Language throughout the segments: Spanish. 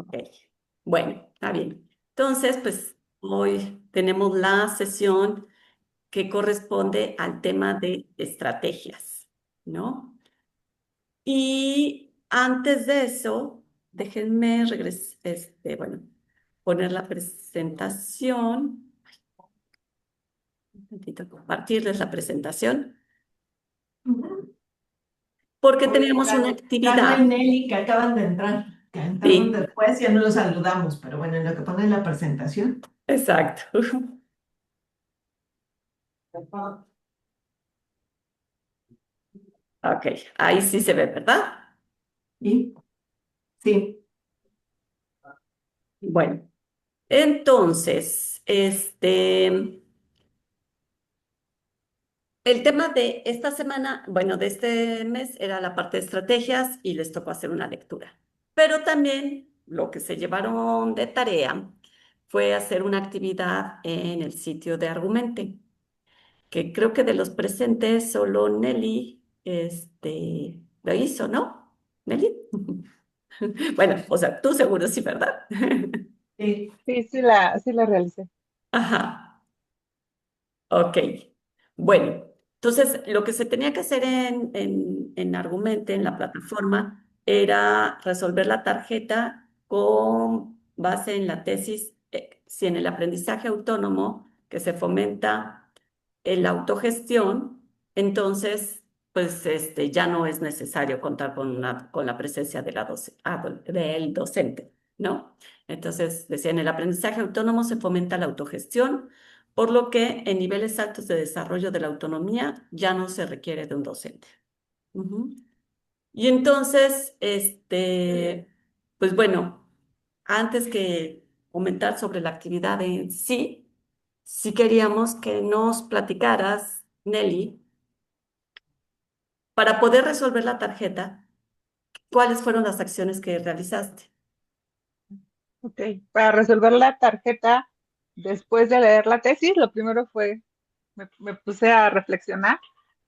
Ok, bueno, está bien. Entonces, pues hoy tenemos la sesión que corresponde al tema de estrategias, ¿no? Y antes de eso, déjenme bueno, poner la presentación, un momentito, compartirles la presentación, porque Oye, teníamos una Carla y actividad. Nelly que acaban de entrar, que entraron Sí, después, ya no los saludamos, pero bueno, en lo que pone la presentación. exacto. Ok, ahí sí se ve, ¿verdad? ¿Y? Sí. Bueno, entonces, el tema de esta semana, bueno, de este mes era la parte de estrategias y les tocó hacer una lectura. Pero también lo que se llevaron de tarea fue hacer una actividad en el sitio de Argumente, que creo que de los presentes solo Nelly, lo hizo, ¿no? Nelly. Bueno, o sea, tú seguro sí, ¿verdad? Sí. Sí la realicé. Ajá. Ok, bueno, entonces lo que se tenía que hacer en Argumente, en la plataforma, era resolver la tarjeta con base en la tesis, si en el aprendizaje autónomo que se fomenta la autogestión, entonces pues ya no es necesario contar con la presencia de del docente, ¿no? Entonces, decía, en el aprendizaje autónomo se fomenta la autogestión por lo que en niveles altos de desarrollo de la autonomía ya no se requiere de un docente. Ujú. Y entonces, pues bueno, antes que comentar sobre la actividad en sí, sí queríamos que nos platicaras, Nelly, para poder resolver la tarjeta, cuáles fueron las acciones que realizaste. Ok, para resolver la tarjeta, después de leer la tesis, lo primero fue, me puse a reflexionar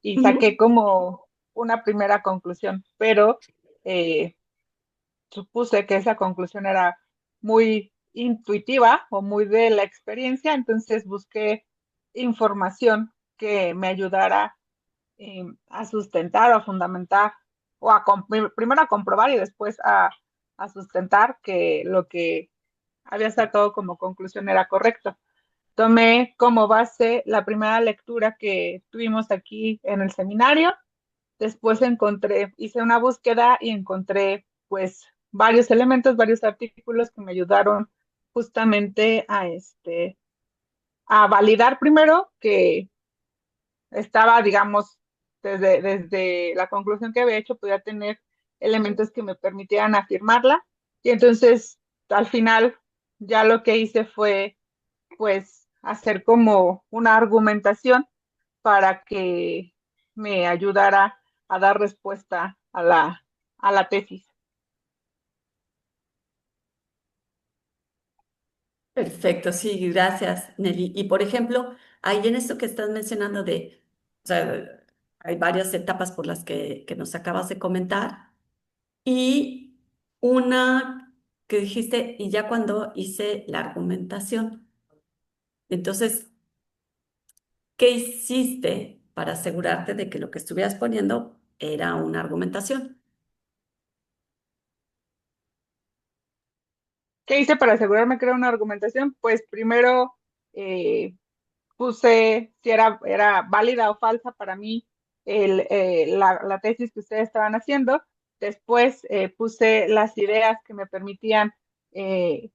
y saqué Ujú. como una primera conclusión, pero eh, supuse que esa conclusión era muy intuitiva o muy de la experiencia, entonces busqué información que me ayudara a sustentar o a fundamentar, primero a comprobar y después a sustentar que lo que había sacado como conclusión era correcto. Tomé como base la primera lectura que tuvimos aquí en el seminario. Después hice una búsqueda y encontré pues varios elementos, varios artículos que me ayudaron justamente a validar primero que estaba, digamos, desde la conclusión que había hecho, podía tener elementos que me permitieran afirmarla. Y entonces, al final, ya lo que hice fue, pues, hacer como una argumentación para que me ayudara a dar respuesta a la tesis. Perfecto, sí, gracias, Nelly. Y por ejemplo, ahí en esto que estás mencionando o sea, hay varias etapas por las que nos acabas de comentar y una que dijiste, y ya cuando hice la argumentación, entonces, ¿qué hiciste para asegurarte de que lo que estuvieras poniendo era una argumentación? ¿Qué hice para asegurarme que era una argumentación? Pues primero eh, puse si era válida o falsa para mí la tesis que ustedes estaban haciendo. Después puse las ideas que me permitían, eh,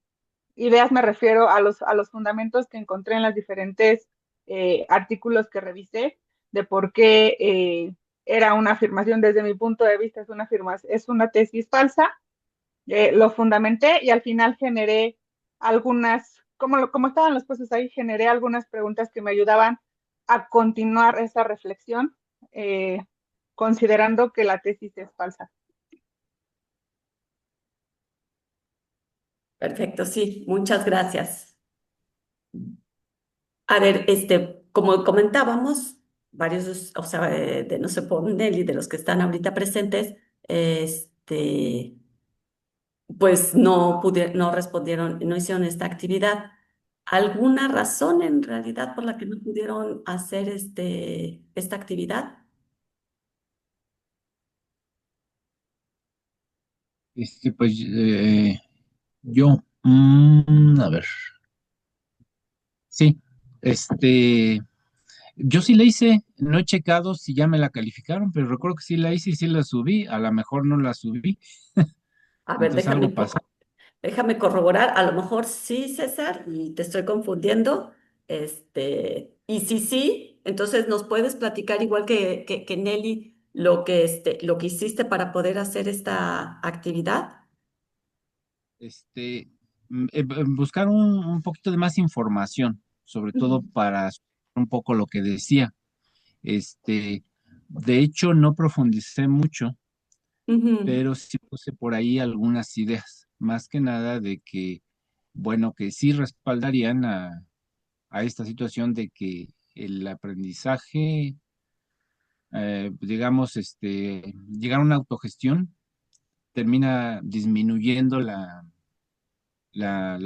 ideas me refiero a los fundamentos que encontré en los diferentes artículos que revisé, de por qué era una afirmación desde mi punto de vista, es una tesis falsa. Lo fundamenté y al final generé como estaban los puestos ahí, generé algunas preguntas que me ayudaban a continuar esa reflexión, eh, considerando que la tesis es falsa. Perfecto, sí, muchas gracias. A ver, como comentábamos, varios, o sea, de no sé por Nelly, de los que están ahorita presentes, este, pues no respondieron, no hicieron esta actividad. ¿Alguna razón en realidad por la que no pudieron hacer esta actividad? Pues yo, a ver, sí, este, yo sí la hice, no he checado si ya me la calificaron, pero recuerdo que sí la hice y sí la subí, a lo mejor no la subí, A ver, entonces algo pasó. déjame corroborar. A lo mejor sí, César, y te estoy confundiendo. Y si sí, entonces nos puedes platicar igual que Nelly lo que hiciste para poder hacer esta actividad. este, buscar un poquito de más información, sobre todo Ujú. para un poco lo que decía. Este, de hecho, no profundicé mucho, Ujú, pero sí puse por ahí algunas ideas, más que nada de que, bueno, que sí respaldarían a esta situación de que el aprendizaje, digamos, llegar a una autogestión termina disminuyendo la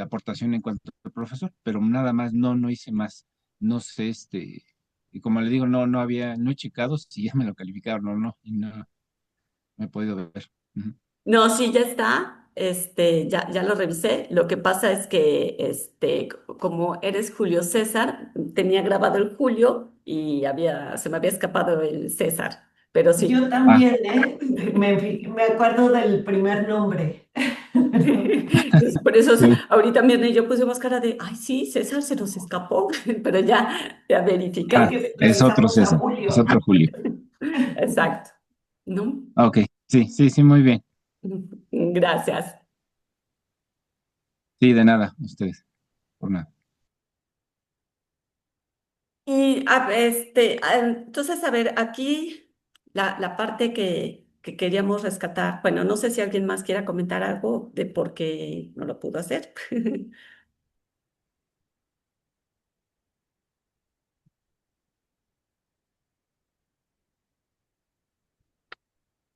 aportación en cuanto al profesor, pero nada más, no hice más. No sé, y como le digo, no he checado si ya me lo calificaron o no, y no me he podido ver. Ujú. no, sí, ya está. Ya lo revisé. Lo que pasa es que, como eres Julio César, tenía grabado el Julio y se me había escapado el César. Pero sí. Yo Ah, también, ¿eh? Me acuerdo del primer nombre. Entonces, por eso sí. ahorita mismo yo pusimos cara de, ay, sí, César se nos escapó, pero ya Es Ah, verificamos. que es otro revisamos a César, es Julio. otro Julio. Exacto. ¿No? Ah, ok, sí, sí, sí, muy bien. Gracias. Sí, de nada, ustedes, por nada. Entonces, a ver, aquí la parte que queríamos rescatar, bueno, no sé si alguien más quiera comentar algo de por qué no lo pudo hacer.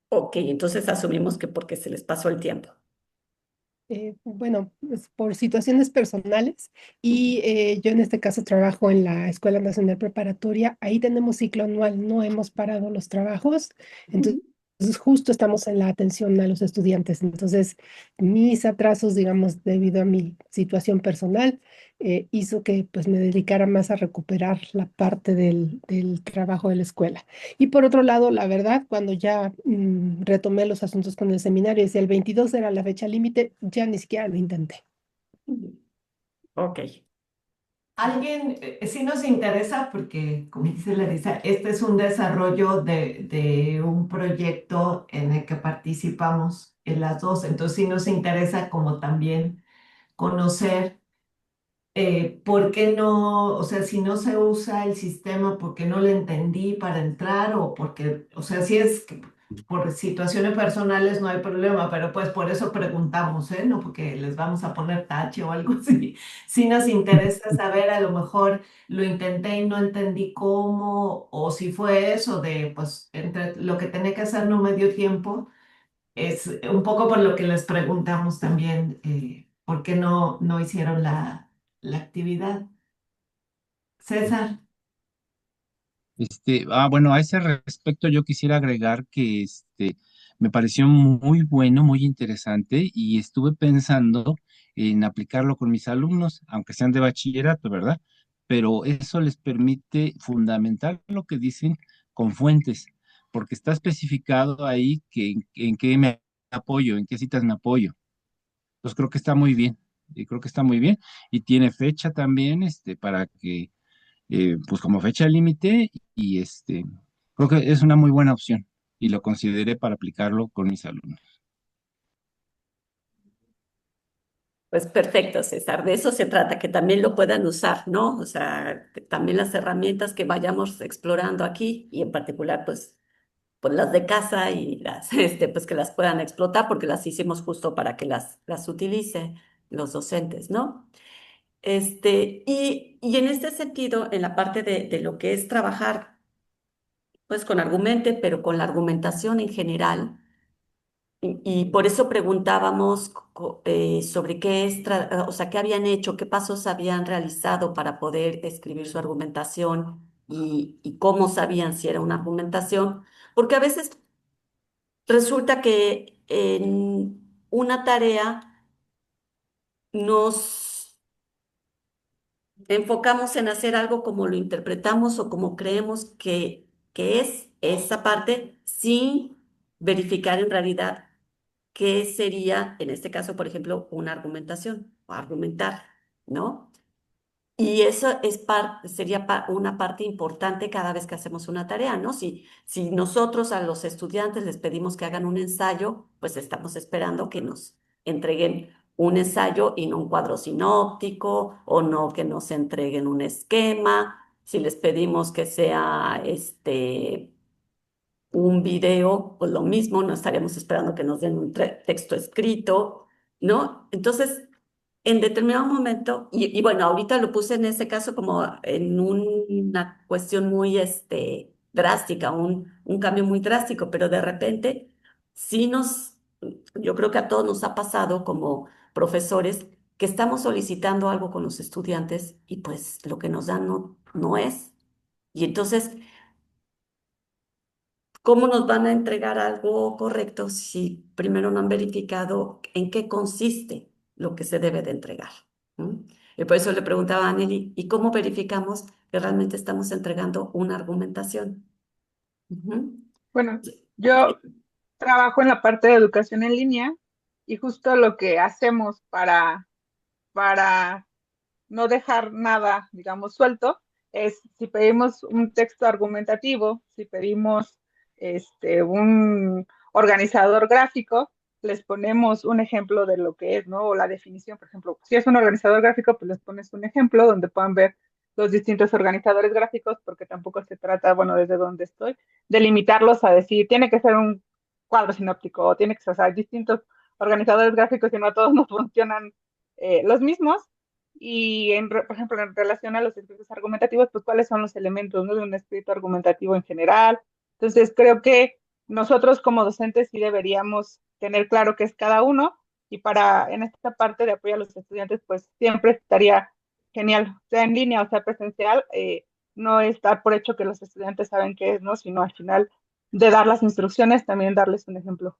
Ok, entonces asumimos que porque se les pasó el tiempo. Bueno, pues por situaciones personales y yo en este caso trabajo en la Escuela Nacional Preparatoria, ahí tenemos ciclo anual, no hemos parado los trabajos, entonces Ujú. justo estamos en la atención a los estudiantes, entonces mis atrasos, digamos, debido a mi situación personal, hizo que pues me dedicara más a recuperar la parte del trabajo de la escuela. Y por otro lado, la verdad, cuando ya retomé los asuntos con el seminario, y si el 22 era la fecha límite, ya ni siquiera lo intenté. Ok. Alguien, sí nos interesa porque, como dice Larisa, este es un desarrollo de un proyecto en el que participamos en las dos, entonces sí nos interesa como también conocer por qué no, o sea, si no se usa el sistema, por qué no lo entendí para entrar o porque, o sea, si es que por situaciones personales no hay problema, pero pues por eso preguntamos, ¿eh? No porque les vamos a poner tache o algo así. Si nos interesa saber, a lo mejor lo intenté y no entendí cómo, o si fue eso de, pues, entre lo que tenía que hacer no me dio tiempo. Es un poco por lo que les preguntamos también, por qué no hicieron la actividad. César, Bueno, a ese respecto yo quisiera agregar que me pareció muy bueno, muy interesante y estuve pensando en aplicarlo con mis alumnos, aunque sean de bachillerato, ¿verdad? Pero eso les permite fundamentar lo que dicen con fuentes, porque está especificado ahí que en qué me apoyo, en qué citas me apoyo. Entonces creo que está muy bien, y creo que está muy bien y tiene fecha también, para que pues como fecha límite y creo que es una muy buena opción y lo consideré para aplicarlo con mis alumnos. Pues perfecto, César. De eso se trata, que también lo puedan usar, ¿no? O sea, que también las herramientas que vayamos explorando aquí y en particular, pues las de casa y pues que las puedan explotar porque las hicimos justo para que las utilicen los docentes, ¿no? Y en este sentido, en la parte de lo que es trabajar, pues con argumente, pero con la argumentación en general. Y por eso preguntábamos sobre qué o sea, qué habían hecho, qué pasos habían realizado para poder escribir su argumentación y cómo sabían si era una argumentación, porque a veces resulta que en una tarea nos enfocamos en hacer algo como lo interpretamos o como creemos que es esa parte sin verificar en realidad qué sería, en este caso, por ejemplo, una argumentación o argumentar, ¿no? Y eso sería una parte importante cada vez que hacemos una tarea, ¿no? Si nosotros a los estudiantes les pedimos que hagan un ensayo, pues estamos esperando que nos entreguen un ensayo y no un cuadro sinóptico, o no que nos entreguen un esquema. Si les pedimos que sea un video, pues lo mismo, no estaríamos esperando que nos den un texto escrito, ¿no? Entonces, en determinado momento, y bueno, ahorita lo puse en ese caso como en una cuestión muy drástica, un cambio muy drástico, pero de repente sí yo creo que a todos nos ha pasado como profesores que estamos solicitando algo con los estudiantes y pues lo que nos dan no es. Y entonces, ¿cómo nos van a entregar algo correcto si primero no han verificado en qué consiste lo que se debe de entregar? ¿Mm? Y por eso le preguntaba a Anneli, ¿y cómo verificamos que realmente estamos entregando una argumentación? Ujú. Bueno, yo trabajo en la parte de educación en línea y justo lo que hacemos para no dejar nada, digamos, suelto, es si pedimos un texto argumentativo, si pedimos un organizador gráfico, les ponemos un ejemplo de lo que es, ¿no? O la definición, por ejemplo, si es un organizador gráfico, pues les pones un ejemplo donde puedan ver los distintos organizadores gráficos, porque tampoco se trata, bueno, desde donde estoy, de limitarlos a decir, tiene que ser un cuadro sinóptico, o tiene que ser, o sea, hay distintos organizadores gráficos y no a todos nos funcionan los mismos, y, por ejemplo, en relación a los escritos argumentativos, pues cuáles son los elementos, ¿no? De un escrito argumentativo en general. Entonces, creo que nosotros como docentes sí deberíamos tener claro qué es cada uno y en esta parte de apoyo a los estudiantes, pues siempre estaría genial, sea en línea o sea presencial, no estar por hecho que los estudiantes saben qué es, ¿no? Sino al final de dar las instrucciones, también darles un ejemplo.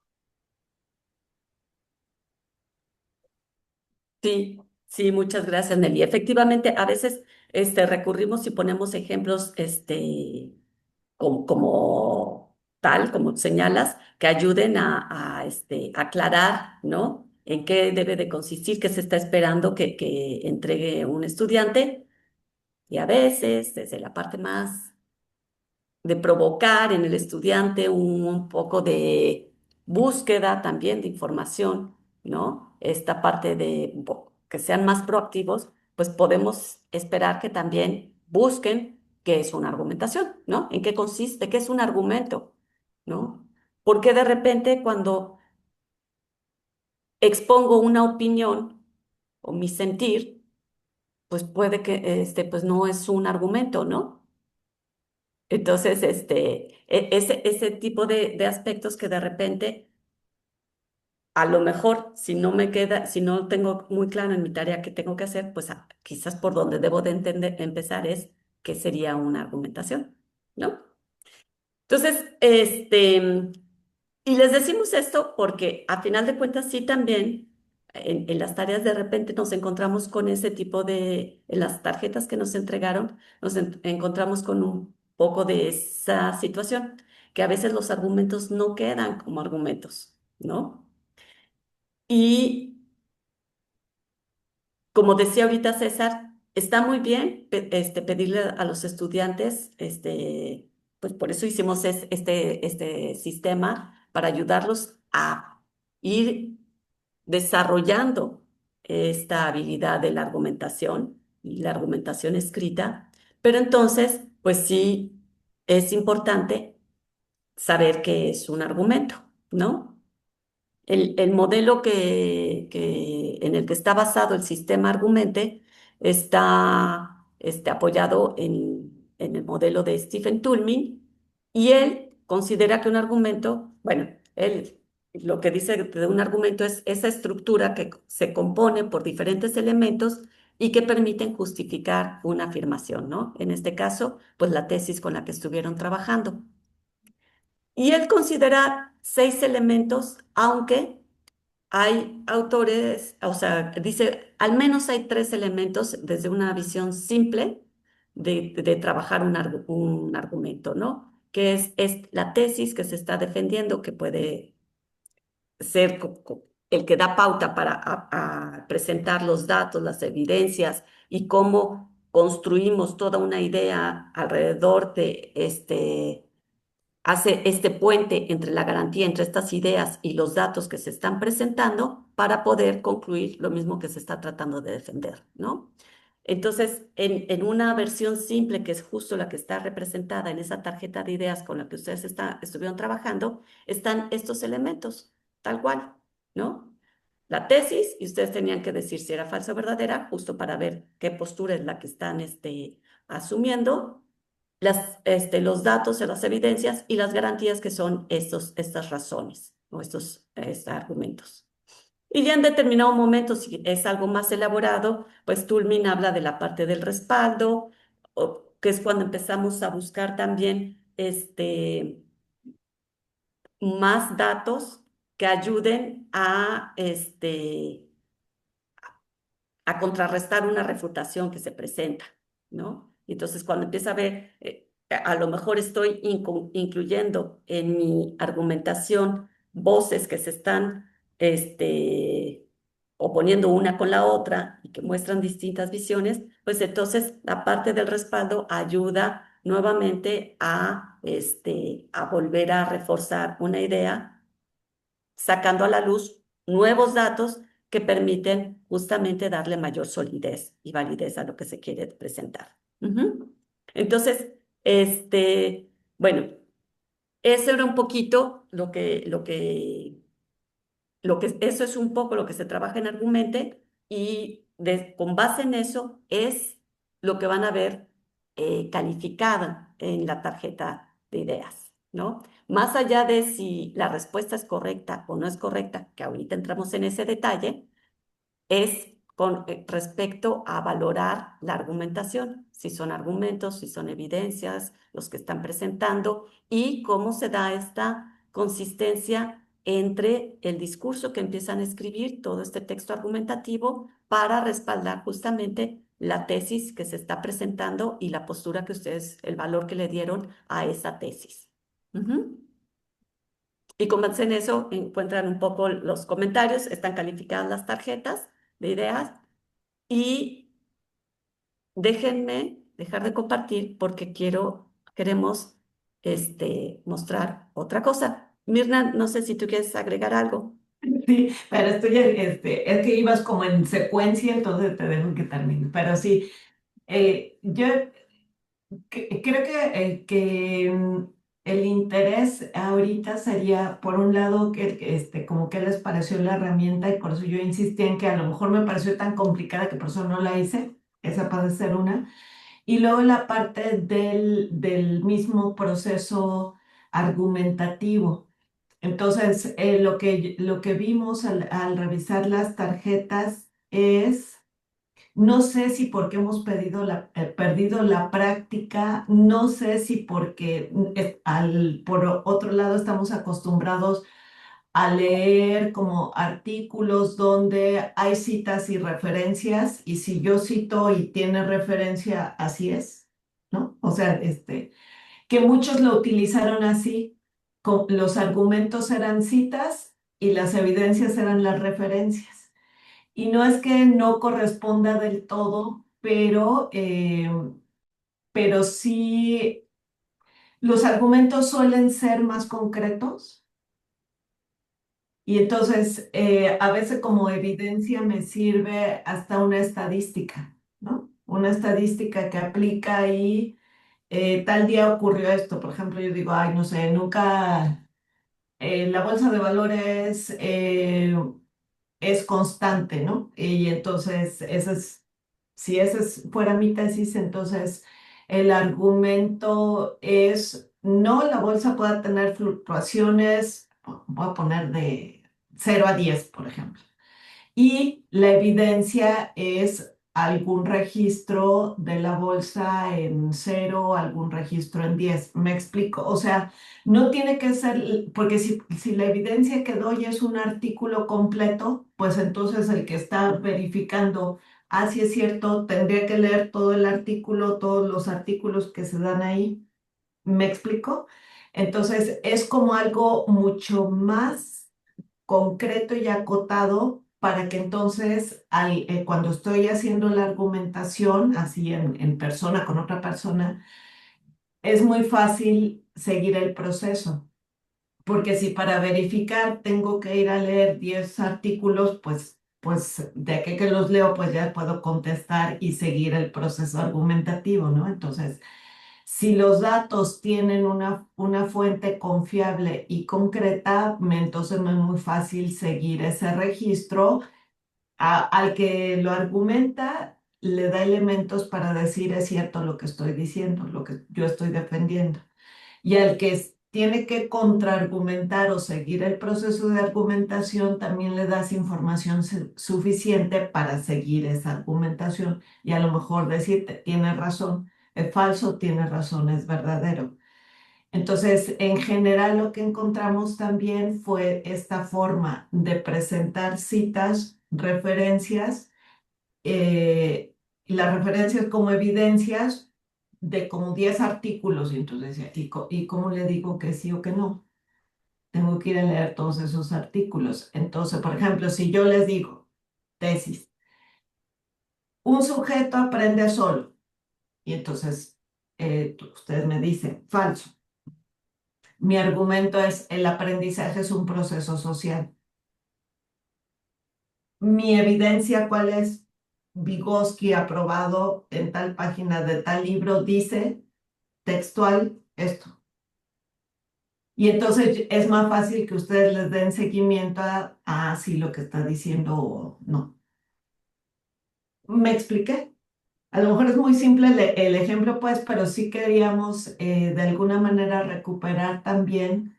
Sí, sí, muchas gracias, Nelly. Efectivamente, a veces recurrimos y ponemos ejemplos como tal, como señalas, que ayuden a aclarar, ¿no? En qué debe de consistir, qué se está esperando que entregue un estudiante. Y a veces, desde la parte más de provocar en el estudiante un poco de búsqueda también de información, ¿no? Esta parte de que sean más proactivos, pues podemos esperar que también busquen qué es una argumentación, ¿no? ¿En qué consiste? ¿Qué es un argumento? ¿No? Porque de repente cuando expongo una opinión o mi sentir, pues puede que pues no es un argumento, ¿no? Entonces, ese tipo de aspectos que de repente, a lo mejor, si no me queda, si no tengo muy claro en mi tarea que tengo que hacer, pues quizás por donde debo de empezar es qué sería una argumentación, ¿no? Entonces, y les decimos esto porque a final de cuentas sí también en las tareas de repente nos encontramos con ese tipo en las tarjetas que nos entregaron, nos encontramos con un poco de esa situación, que a veces los argumentos no quedan como argumentos, ¿no? Y como decía ahorita César, está muy bien pedirle a los estudiantes, pues por eso hicimos este sistema para ayudarlos a ir desarrollando esta habilidad de la argumentación y la argumentación escrita, pero entonces, pues sí, es importante saber qué es un argumento, ¿no? El modelo en el que está basado el sistema Argumente está apoyado en el modelo de Stephen Toulmin y él considera que un argumento, bueno, él lo que dice de un argumento es esa estructura que se compone por diferentes elementos y que permiten justificar una afirmación, ¿no? En este caso, pues la tesis con la que estuvieron trabajando. Y él considera 6 elementos, aunque hay autores, o sea, dice, al menos hay 3 elementos desde una visión simple de trabajar un argumento, ¿no? Que es la tesis que se está defendiendo, que puede ser el que da pauta para a presentar los datos, las evidencias y cómo construimos toda una idea alrededor de hace este puente entre la garantía entre estas ideas y los datos que se están presentando para poder concluir lo mismo que se está tratando de defender, ¿no? Entonces, en una versión simple, que es justo la que está representada en esa tarjeta de ideas con la que ustedes estuvieron trabajando, están estos elementos, tal cual, ¿no? La tesis, y ustedes tenían que decir si era falsa o verdadera, justo para ver qué postura es la que están asumiendo, los datos, las evidencias y las garantías que son estas razones o estos argumentos. Y ya en determinado momento, si es algo más elaborado, pues Toulmin habla de la parte del respaldo, que es cuando empezamos a buscar también más datos que ayuden a contrarrestar una refutación que se presenta, ¿no? Y entonces, cuando empieza a ver, a lo mejor estoy incluyendo en mi argumentación voces que se están oponiendo una con la otra y que muestran distintas visiones, pues entonces la parte del respaldo ayuda nuevamente a volver a reforzar una idea, sacando a la luz nuevos datos que permiten justamente darle mayor solidez y validez a lo que se quiere presentar. Ujú. Entonces, bueno, eso era un poquito eso es un poco lo que se trabaja en Argumente, y con base en eso es lo que van a ver calificado en la tarjeta de ideas, ¿no? Más allá de si la respuesta es correcta o no es correcta, que ahorita entramos en ese detalle, es con respecto a valorar la argumentación, si son argumentos, si son evidencias, los que están presentando, y cómo se da esta consistencia entre el discurso que empiezan a escribir, todo este texto argumentativo, para respaldar justamente la tesis que se está presentando y la postura que ustedes, el valor que le dieron a esa tesis. Ujú. Y con base en eso encuentran un poco los comentarios, están calificadas las tarjetas de ideas, y déjenme dejar de compartir porque queremos mostrar otra cosa. Mirna, no sé si tú quieres agregar algo. Sí, pero estoy, es que ibas como en secuencia, entonces te dejo que termine. Pero sí, yo creo que el interés ahorita sería, por un lado, como que les pareció la herramienta, y por eso yo insistí en que a lo mejor me pareció tan complicada que por eso no la hice. Esa puede ser una. Y luego la parte del mismo proceso argumentativo. Entonces, lo que vimos al revisar las tarjetas es, no sé si porque hemos perdido la práctica, no sé si porque por otro lado estamos acostumbrados a leer como artículos donde hay citas y referencias, y si yo cito y tiene referencia, así es, ¿no? O sea, que muchos lo utilizaron así, los argumentos eran citas y las evidencias eran las referencias. Y no es que no corresponda del todo, pero sí, los argumentos suelen ser más concretos. Y entonces, a veces como evidencia me sirve hasta una estadística, ¿no? Una estadística que aplica y tal día ocurrió esto. Por ejemplo, yo digo, ay, no sé, nunca la bolsa de valores es constante, ¿no? Y entonces, si fuera mi tesis, entonces el argumento es, no, la bolsa puede tener fluctuaciones voy a poner de 0 a 10, por ejemplo. Y la evidencia es algún registro de la bolsa en 0, algún registro en 10. ¿Me explico? O sea, no tiene que ser, porque si la evidencia que doy es un artículo completo, pues entonces el que está verificando, si es cierto, tendría que leer todo el artículo, todos los artículos que se dan ahí. ¿Me explico? Entonces, es como algo mucho más concreto y acotado para que entonces cuando estoy haciendo la argumentación, así en persona con otra persona, es muy fácil seguir el proceso. Porque si para verificar tengo que ir a leer 10 artículos, pues de aquí que los leo, pues ya puedo contestar y seguir el proceso argumentativo, ¿no? Entonces, si los datos tienen una fuente confiable y concreta, entonces me es muy fácil seguir ese registro. Al que lo argumenta, le da elementos para decir es cierto lo que estoy diciendo, lo que yo estoy defendiendo. Y al que tiene que contraargumentar o seguir el proceso de argumentación, también le das información suficiente para seguir esa argumentación y a lo mejor decirte, tiene razón, es falso, tiene razón, es verdadero. Entonces, en general lo que encontramos también fue esta forma de presentar citas, referencias, y las referencias como evidencias de como 10 artículos. Y entonces decía, ¿y cómo le digo que sí o que no? Tengo que ir a leer todos esos artículos. Entonces, por ejemplo, si yo les digo, tesis, un sujeto aprende solo, y entonces ustedes me dicen, falso. Mi argumento es, el aprendizaje es un proceso social. Mi evidencia, ¿cuál es? Vygotsky aprobado en tal página de tal libro, dice textual esto. Y entonces es más fácil que ustedes les den seguimiento a si lo que está diciendo o no. ¿Me expliqué? A lo mejor es muy simple el ejemplo, pues, pero sí queríamos de alguna manera recuperar también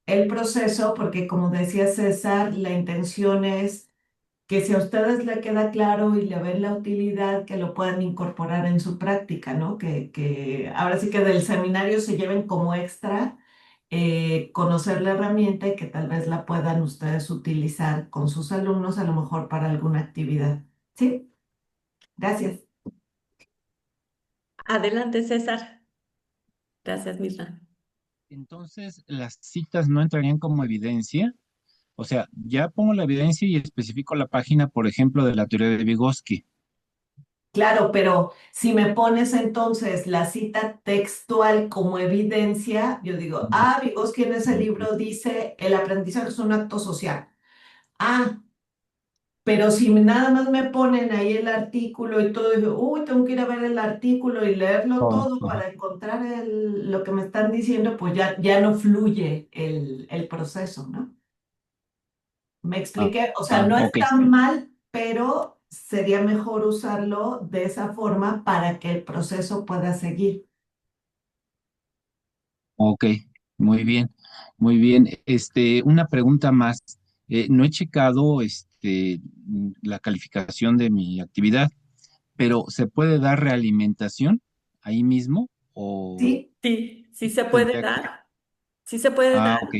el proceso, porque como decía César, la intención es que si a ustedes le queda claro y le ven la utilidad, que lo puedan incorporar en su práctica, ¿no? Que ahora sí que del seminario se lleven como extra conocer la herramienta y que tal vez la puedan ustedes utilizar con sus alumnos, a lo mejor para alguna actividad. ¿Sí? Gracias. Adelante, César. Gracias, Mirna. Entonces, las citas no entrarían como evidencia. O sea, ya pongo la evidencia y especifico la página, por ejemplo, de la teoría de Vygotsky. Claro, pero si me pones entonces la cita textual como evidencia, yo digo, Vygotsky en ese libro dice, el aprendizaje es un acto social. Ah, pero si nada más me ponen ahí el artículo y todo, y digo, uy, tengo que ir a ver el artículo y leerlo Oh, todo ajá. para encontrar lo que me están diciendo, pues ya no fluye el proceso, ¿no? Me Ah, expliqué, o sea, no es ok, tan mal, pero sería mejor usarlo de esa forma para que el proceso pueda seguir. ok, muy bien, muy bien. Una pregunta más. No he checado la calificación de mi actividad, pero ¿se puede dar realimentación ahí mismo o Sí, Sí, sí se puede tendría que... dar, sí se puede Ah, dar. ok.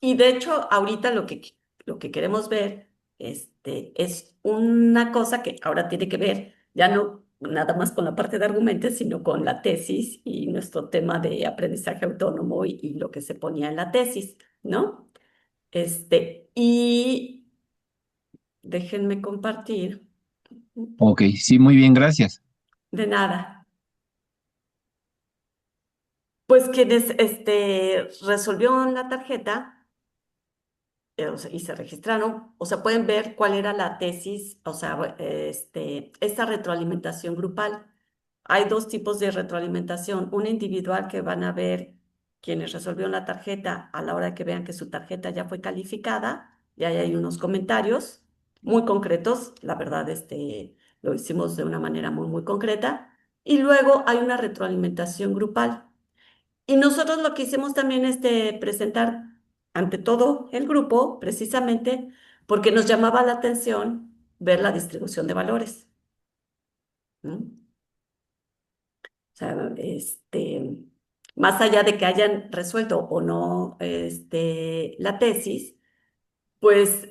Y de hecho, ahorita lo que queremos ver es una cosa que ahora tiene que ver ya no nada más con la parte de argumentos, sino con la tesis y nuestro tema de aprendizaje autónomo y lo que se ponía en la tesis, ¿no? Y déjenme compartir. Ok, sí, muy bien, gracias. De nada. Pues quienes resolvió la tarjeta o sea, y se registraron, o sea, pueden ver cuál era la tesis, o sea, esta retroalimentación grupal. Hay dos tipos de retroalimentación, una individual que van a ver quienes resolvieron la tarjeta a la hora de que vean que su tarjeta ya fue calificada, y ahí hay unos comentarios muy concretos, la verdad, lo hicimos de una manera muy concreta, y luego hay una retroalimentación grupal. Y nosotros lo que hicimos también es presentar ante todo el grupo, precisamente porque nos llamaba la atención ver la distribución de valores. ¿No? O sea, más allá de que hayan resuelto o no la tesis, pues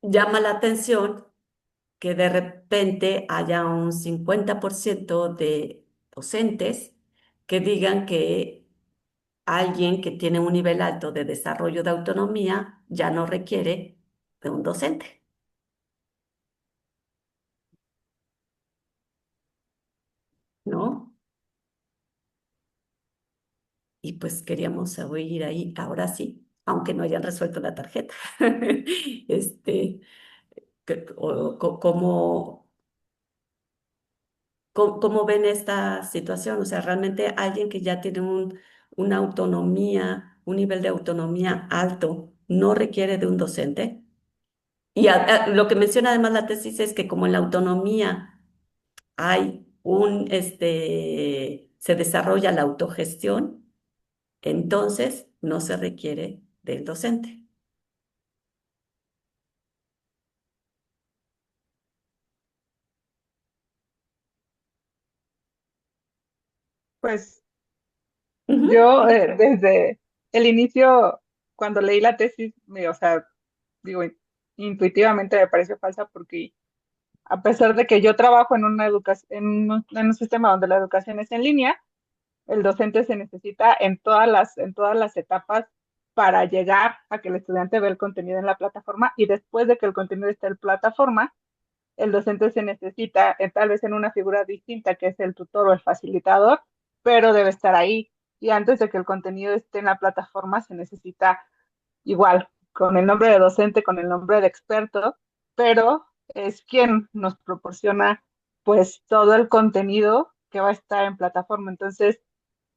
llama la atención que de repente haya un 50% de docentes que digan que alguien que tiene un nivel alto de desarrollo de autonomía ya no requiere de un docente, ¿no? Y pues queríamos oír ahí, ahora sí, aunque no hayan resuelto la tarjeta. Este, ¿cómo, cómo ven esta situación? O sea, realmente alguien que ya tiene una autonomía, un nivel de autonomía alto, no requiere de un docente. Y lo que menciona además la tesis es que como en la autonomía hay se desarrolla la autogestión, entonces no se requiere del docente. Pues Ujú, yo desde el inicio, cuando leí la tesis, o sea, digo, intuitivamente me pareció falsa porque a pesar de que yo trabajo en una educación, en un sistema donde la educación es en línea, el docente se necesita en todas las etapas para llegar a que el estudiante vea el contenido en la plataforma y después de que el contenido esté en la plataforma, el docente se necesita tal vez en una figura distinta que es el tutor o el facilitador, pero debe estar ahí. Y antes de que el contenido esté en la plataforma se necesita igual, con el nombre de docente, con el nombre de experto, pero es quien nos proporciona pues todo el contenido que va a estar en plataforma. Entonces,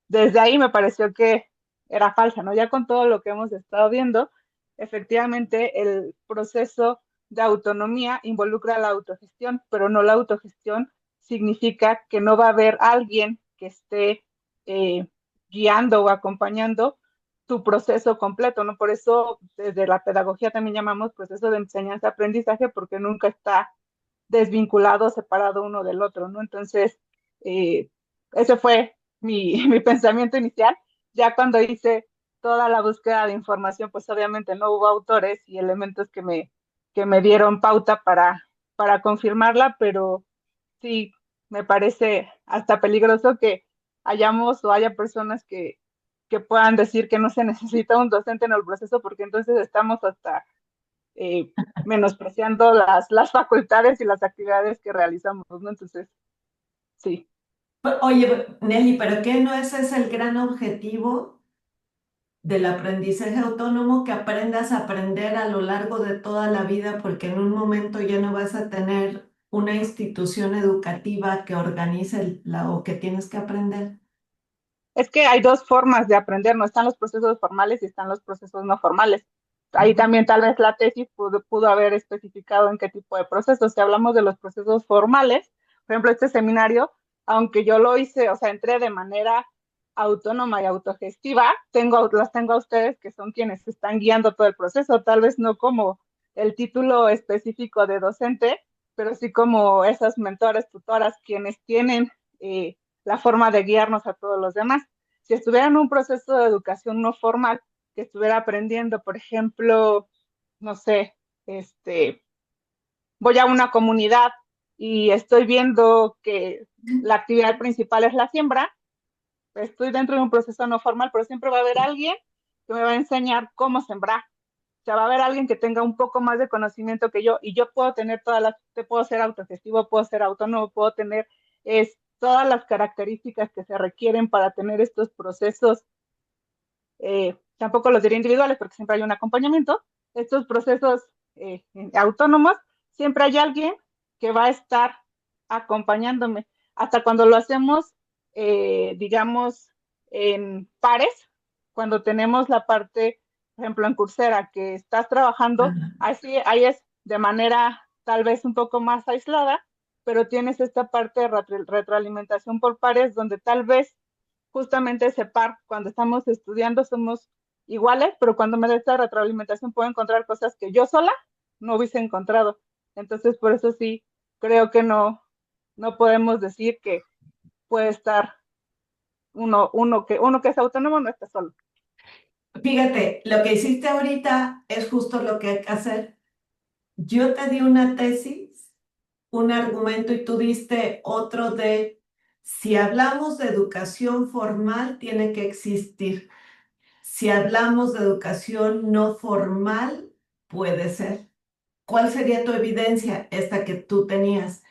desde ahí me pareció que era falsa, ¿no? Ya con todo lo que hemos estado viendo, efectivamente el proceso de autonomía involucra la autogestión, pero no la autogestión significa que no va a haber alguien que esté eh, guiando o acompañando tu proceso completo, ¿no? Por eso desde la pedagogía también llamamos proceso de enseñanza-aprendizaje porque nunca está desvinculado, separado uno del otro, ¿no? Entonces, eh, ese fue mi pensamiento inicial. Ya cuando hice toda la búsqueda de información, pues obviamente no hubo autores y elementos que me dieron pauta para confirmarla, pero sí, me parece hasta peligroso que hayamos o haya personas que puedan decir que no se necesita un docente en el proceso, porque entonces estamos hasta eh, menospreciando las facultades y las actividades que realizamos, ¿no? Entonces, sí. Oye, Nelly, ¿pero qué no ese es el gran objetivo del aprendizaje autónomo? Que aprendas a aprender a lo largo de toda la vida, porque en un momento ya no vas a tener una institución educativa que organice o que tienes que aprender. Es que hay dos formas de aprender, no están los procesos formales y están los procesos no formales. Ahí Ujú. también tal vez la tesis pudo haber especificado en qué tipo de procesos. Si hablamos de los procesos formales, por ejemplo, este seminario, aunque yo lo hice, o sea, entré de manera autónoma y autogestiva, las tengo a ustedes que son quienes están guiando todo el proceso, tal vez no como el título específico de docente, pero sí como esas mentores, tutoras, quienes tienen la forma de guiarnos a todos los demás. Si estuviera en un proceso de educación no formal, que estuviera aprendiendo, por ejemplo, no sé, voy a una comunidad y estoy viendo que la actividad principal es la siembra, estoy dentro de un proceso no formal, pero siempre va a haber alguien que me va a enseñar cómo sembrar. O sea, va a haber alguien que tenga un poco más de conocimiento que yo y yo puedo tener puedo ser autogestivo, puedo ser autónomo, puedo tener todas las características que se requieren para tener estos procesos, tampoco los diría individuales porque siempre hay un acompañamiento, estos procesos autónomos, siempre hay alguien que va a estar acompañándome. Hasta cuando lo hacemos, digamos, en pares, cuando tenemos la parte, por ejemplo, en Coursera, que estás trabajando, Ajá. ahí es de manera tal vez un poco más aislada, pero tienes esta parte de retroalimentación por pares donde tal vez justamente ese par, cuando estamos estudiando, somos iguales, pero cuando me da esta retroalimentación puedo encontrar cosas que yo sola no hubiese encontrado. Entonces, por eso sí, creo que no podemos decir que puede estar uno que es autónomo no está solo. Fíjate, lo que hiciste ahorita es justo lo que hay que hacer. Yo te di una tesis, un argumento y tú diste otro de, si hablamos de educación formal, tiene que existir. Si hablamos de educación no formal, puede ser. ¿Cuál sería tu evidencia? Esta que tú tenías.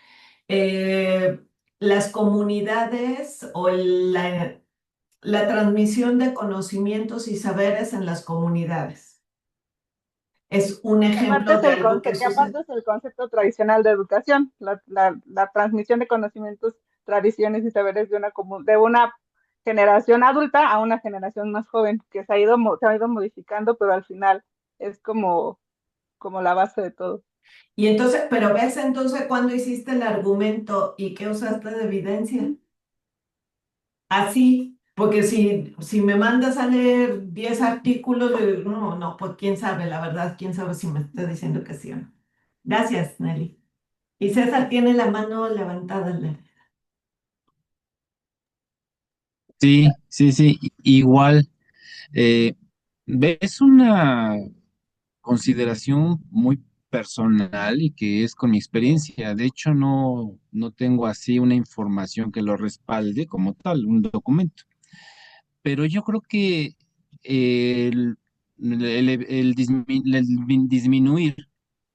Eh, las comunidades o la transmisión de conocimientos y saberes en las comunidades. Es un ejemplo de algo que Que sucede. aparte es el concepto tradicional de educación, la transmisión de conocimientos, tradiciones y saberes de una generación adulta a una generación más joven, que se ha ido modificando, pero al final es como la base de todo. Y entonces, pero ves entonces cuando hiciste el argumento y qué usaste de evidencia. Así, porque si me mandas a leer 10 artículos, yo digo, no, no, pues quién sabe, la verdad, quién sabe si me está diciendo que sí o no. Gracias, Nelly. Y César tiene la mano levantada. Sí, sí, sí, igual. eh, es una consideración muy personal y que es con mi experiencia. De hecho, no tengo así una información que lo respalde como tal, un documento. Pero yo creo que el, el disminuir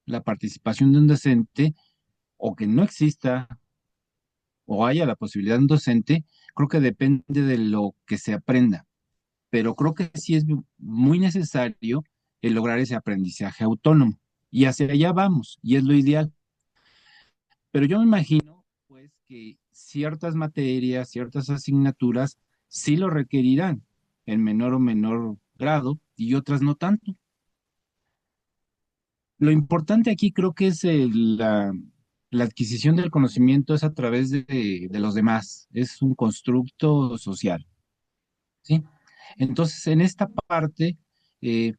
la participación de un docente o que no exista o haya la posibilidad de un docente, creo que depende de lo que se aprenda. Pero creo que sí es muy necesario el lograr ese aprendizaje autónomo. Y hacia allá vamos, y es lo ideal. Pero yo me imagino, pues, que ciertas materias, ciertas asignaturas, sí lo requerirán en menor o menor grado y otras no tanto. Lo importante aquí creo que es la adquisición del conocimiento es a través de los demás, es un constructo social, ¿sí? Entonces, en esta parte, eh,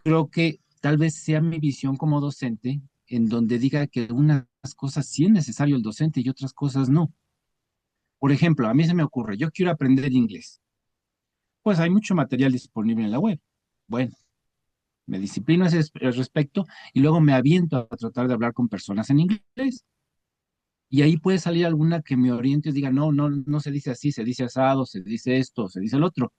creo que tal vez sea mi visión como docente, en donde diga que unas cosas sí es necesario el docente y otras cosas no. Por ejemplo, a mí se me ocurre, yo quiero aprender inglés. Pues hay mucho material disponible en la web. Bueno, me disciplino a ese respecto y luego me aviento a tratar de hablar con personas en inglés. Y ahí puede salir alguna que me oriente y diga, no se dice así, se dice asado, se dice esto, se dice el otro.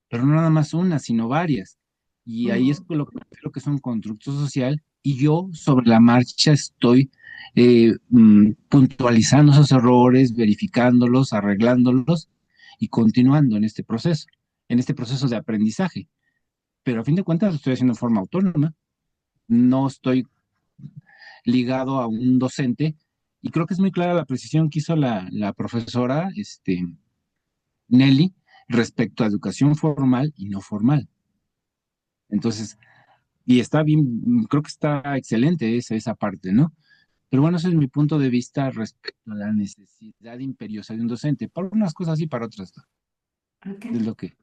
Pero no nada más una, sino varias. Y ahí es Ujú. lo que me refiero que es un constructo social y yo sobre la marcha estoy puntualizando esos errores, verificándolos, arreglándolos y continuando en este proceso de aprendizaje. Pero a fin de cuentas lo estoy haciendo en forma autónoma, no estoy ligado a un docente y creo que es muy clara la precisión que hizo la profesora Nelly respecto a educación formal y no formal. Entonces, y está bien, creo que está excelente esa parte, ¿no? Pero bueno, ese es mi punto de vista respecto a la necesidad imperiosa de un docente, para unas cosas y para otras no. Ok. Es lo que...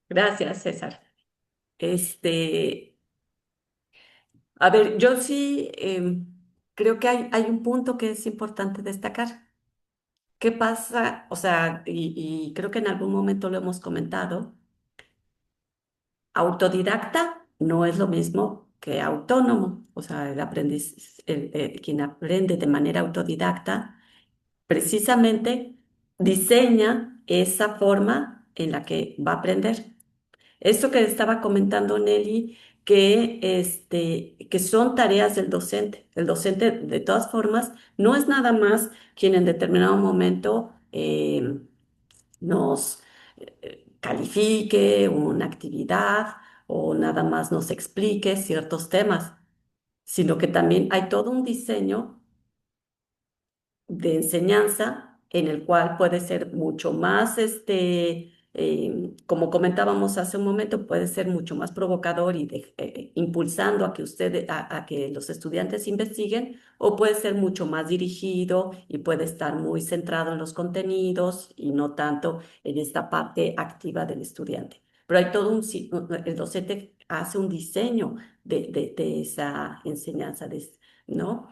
Gracias, César. Este, a ver, yo sí creo que hay un punto que es importante destacar. ¿Qué pasa? O sea, y creo que en algún momento lo hemos comentado, autodidacta no es lo mismo que autónomo. O sea, el aprendiz, quien aprende de manera autodidacta, precisamente diseña esa forma en la que va a aprender. Esto que estaba comentando Nelly, que son tareas del docente. El docente, de todas formas, no es nada más quien en determinado momento nos califique una actividad o nada más nos explique ciertos temas, sino que también hay todo un diseño de enseñanza en el cual puede ser mucho más, como comentábamos hace un momento, puede ser mucho más provocador y impulsando a que a que los estudiantes investiguen, o puede ser mucho más dirigido y puede estar muy centrado en los contenidos y no tanto en esta parte activa del estudiante. Pero hay todo el docente hace un diseño de esa enseñanza, ¿no?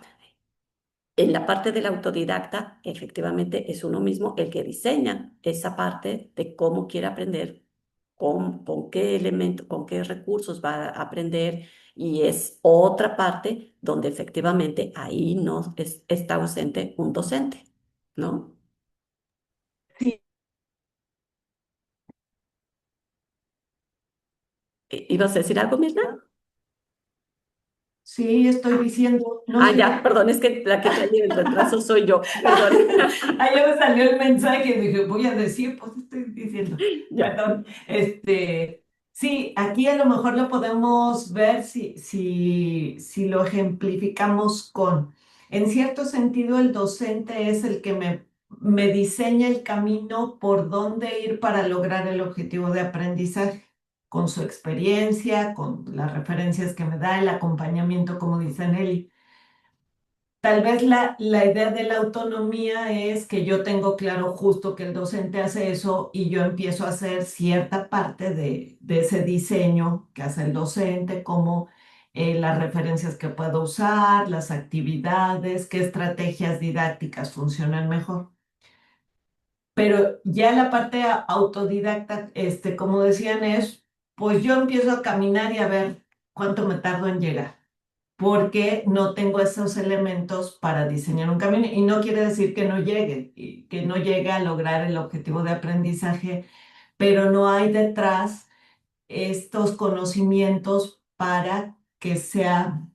En la parte del autodidacta, efectivamente, es uno mismo el que diseña esa parte de cómo quiere aprender, con qué elemento, con qué recursos va a aprender, y es otra parte donde efectivamente ahí no está ausente un docente, ¿no? Sí, ¿Ibas a decir algo, Mirna? sí, estoy diciendo, no Ah, sé. ya, perdón, es que la que trae el retraso soy yo, perdón. Ahí ya me salió el mensaje, dije, voy a decir, pues estoy diciendo, Ya. perdón, sí, aquí a lo mejor lo podemos ver si lo ejemplificamos en cierto sentido, el docente es el que me diseña el camino por dónde ir para lograr el objetivo de aprendizaje, con su experiencia, con las referencias que me da, el acompañamiento, como dice Nelly. Tal vez la idea de la autonomía es que yo tengo claro justo que el docente hace eso y yo empiezo a hacer cierta parte de ese diseño que hace el docente, como las referencias que puedo usar, las actividades, qué estrategias didácticas funcionan mejor. Pero ya la parte autodidacta, como decían, es, pues yo empiezo a caminar y a ver cuánto me tardo en llegar porque no tengo esos elementos para diseñar un camino. Y no quiere decir que no llegue, y que no llegue a lograr el objetivo de aprendizaje, pero no hay detrás estos conocimientos para que sea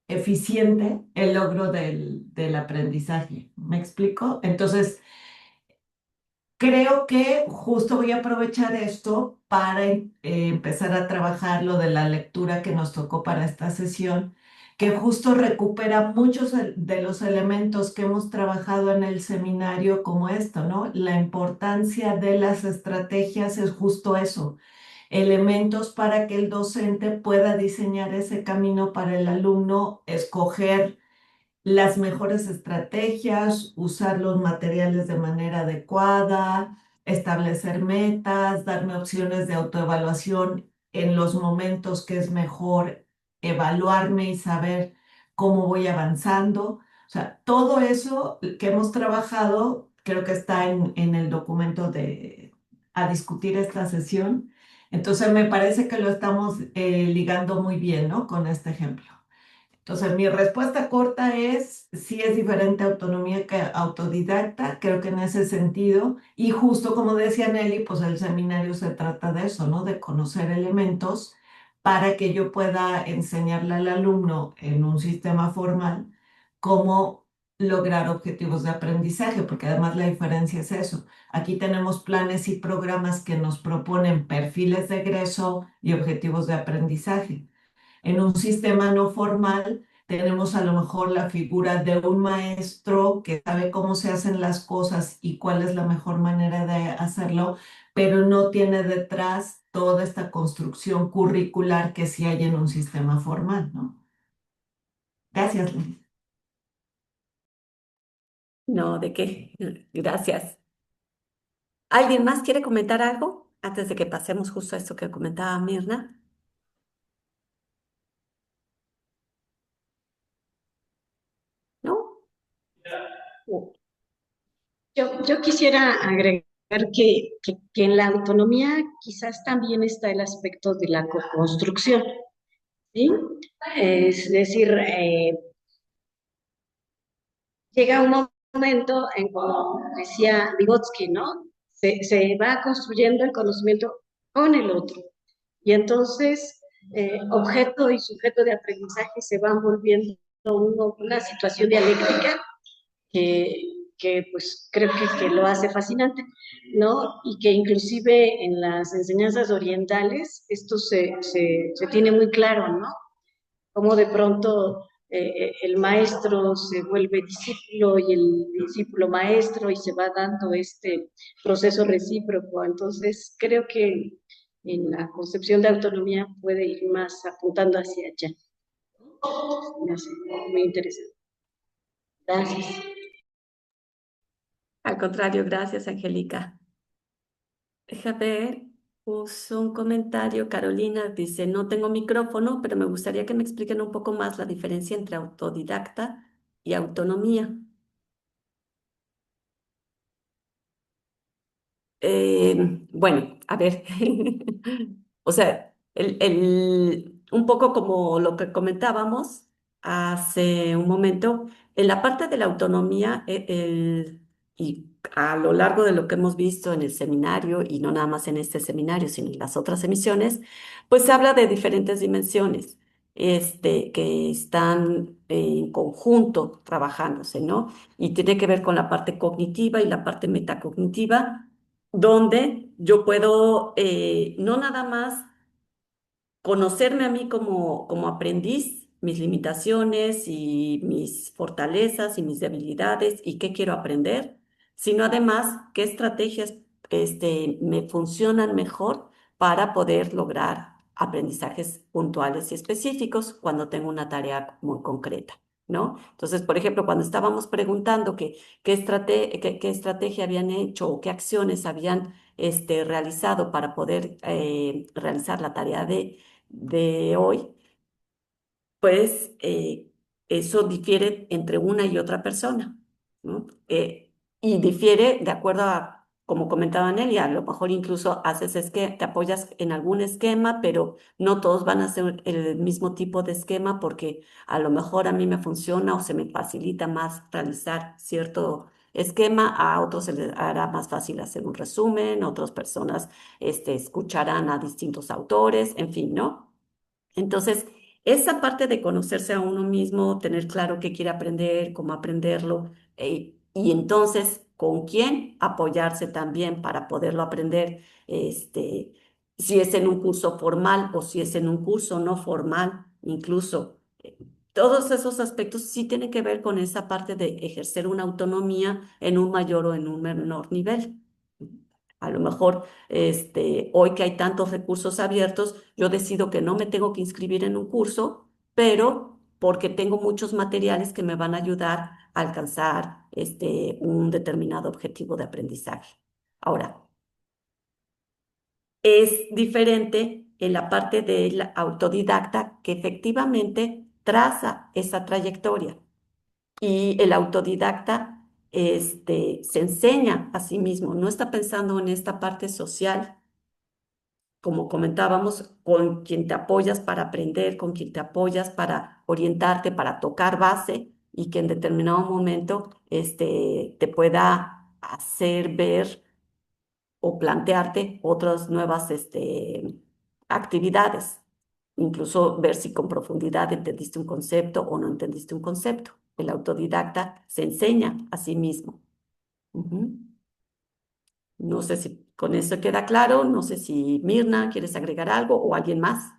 eficiente el logro del aprendizaje. ¿Me explico? Entonces, creo que justo voy a aprovechar esto para empezar a trabajar lo de la lectura que nos tocó para esta sesión, que justo recupera muchos de los elementos que hemos trabajado en el seminario como esto, ¿no? La importancia de las estrategias es justo eso, elementos para que el docente pueda diseñar ese camino para el alumno, escoger las mejores estrategias, usar los materiales de manera adecuada, establecer metas, darme opciones de autoevaluación en los momentos que es mejor evaluarme y saber cómo voy avanzando. O sea, todo eso que hemos trabajado creo que está en el documento a discutir esta sesión. Entonces me parece que lo estamos ligando muy bien, ¿no? Con este ejemplo. Entonces, mi respuesta corta es, sí es diferente autonomía que autodidacta, creo que en ese sentido, y justo como decía Nelly, pues el seminario se trata de eso, ¿no? De conocer elementos para que yo pueda enseñarle al alumno en un sistema formal cómo lograr objetivos de aprendizaje, porque además la diferencia es eso. Aquí tenemos planes y programas que nos proponen perfiles de egreso y objetivos de aprendizaje. En un sistema no formal tenemos a lo mejor la figura de un maestro que sabe cómo se hacen las cosas y cuál es la mejor manera de hacerlo, pero no tiene detrás toda esta construcción curricular que sí hay en un sistema formal, ¿no? Gracias, Liz. No, ¿de qué? Gracias. ¿Alguien más quiere comentar algo antes de que pasemos justo a esto que comentaba Mirna? ¿No? Yo quisiera agregar que en la autonomía quizás también está el aspecto de la co-construcción, ¿sí? Es decir, llega un momento en, como decía Vygotsky, ¿no? Se va construyendo el conocimiento con el otro. Y entonces, objeto y sujeto de aprendizaje se van volviendo una situación dialéctica que pues creo que lo hace fascinante, ¿no? Y que inclusive en las enseñanzas orientales esto se tiene muy claro, ¿no? Como de pronto el maestro se vuelve discípulo y el discípulo maestro y se va dando este proceso recíproco. Entonces, creo que en la concepción de autonomía puede ir más apuntando hacia allá. Me hace muy interesante. Gracias. Al contrario, gracias, Angélica. Deja ver, puso un comentario, Carolina dice, no tengo micrófono, pero me gustaría que me expliquen un poco más la diferencia entre autodidacta y autonomía. Bueno, a ver, o sea, un poco como lo que comentábamos hace un momento, en la parte de la autonomía, y a lo largo de lo que hemos visto en el seminario, y no nada más en este seminario, sino en las otras emisiones, pues se habla de diferentes dimensiones, que están en conjunto trabajándose, ¿no? Y tiene que ver con la parte cognitiva y la parte metacognitiva donde yo puedo no nada más conocerme a mí como aprendiz, mis limitaciones y mis fortalezas y mis debilidades y qué quiero aprender, sino además qué estrategias me funcionan mejor para poder lograr aprendizajes puntuales y específicos cuando tengo una tarea muy concreta, ¿no? Entonces, por ejemplo, cuando estábamos preguntando qué estrategia habían hecho o qué acciones habían realizado para poder realizar la tarea de hoy, pues eso difiere entre una y otra persona, ¿no? Y difiere de acuerdo a, como comentaba Nelly, a lo mejor incluso te apoyas en algún esquema, pero no todos van a hacer el mismo tipo de esquema porque a lo mejor a mí me funciona o se me facilita más realizar cierto esquema, a otros se les hará más fácil hacer un resumen, otras personas escucharán a distintos autores, en fin, ¿no? Entonces, esa parte de conocerse a uno mismo, tener claro qué quiere aprender, cómo aprenderlo, y entonces con quién apoyarse también para poderlo aprender, si es en un curso formal o si es en un curso no formal, incluso. Todos esos aspectos sí tienen que ver con esa parte de ejercer una autonomía en un mayor o en un menor nivel. A lo mejor, hoy que hay tantos recursos abiertos, yo decido que no me tengo que inscribir en un curso, pero porque tengo muchos materiales que me van a ayudar a alcanzar un determinado objetivo de aprendizaje. Ahora, es diferente en la parte del autodidacta que efectivamente traza esa trayectoria y el autodidacta se enseña a sí mismo, no está pensando en esta parte social, como comentábamos, con quien te apoyas para aprender, con quien te apoyas para orientarte, para tocar base y que en determinado momento te pueda hacer ver o plantearte otras nuevas actividades, incluso ver si con profundidad entendiste un concepto o no entendiste un concepto. El autodidacta se enseña a sí mismo. Ujú. No sé si con eso queda claro, no sé si Mirna quieres agregar algo o alguien más.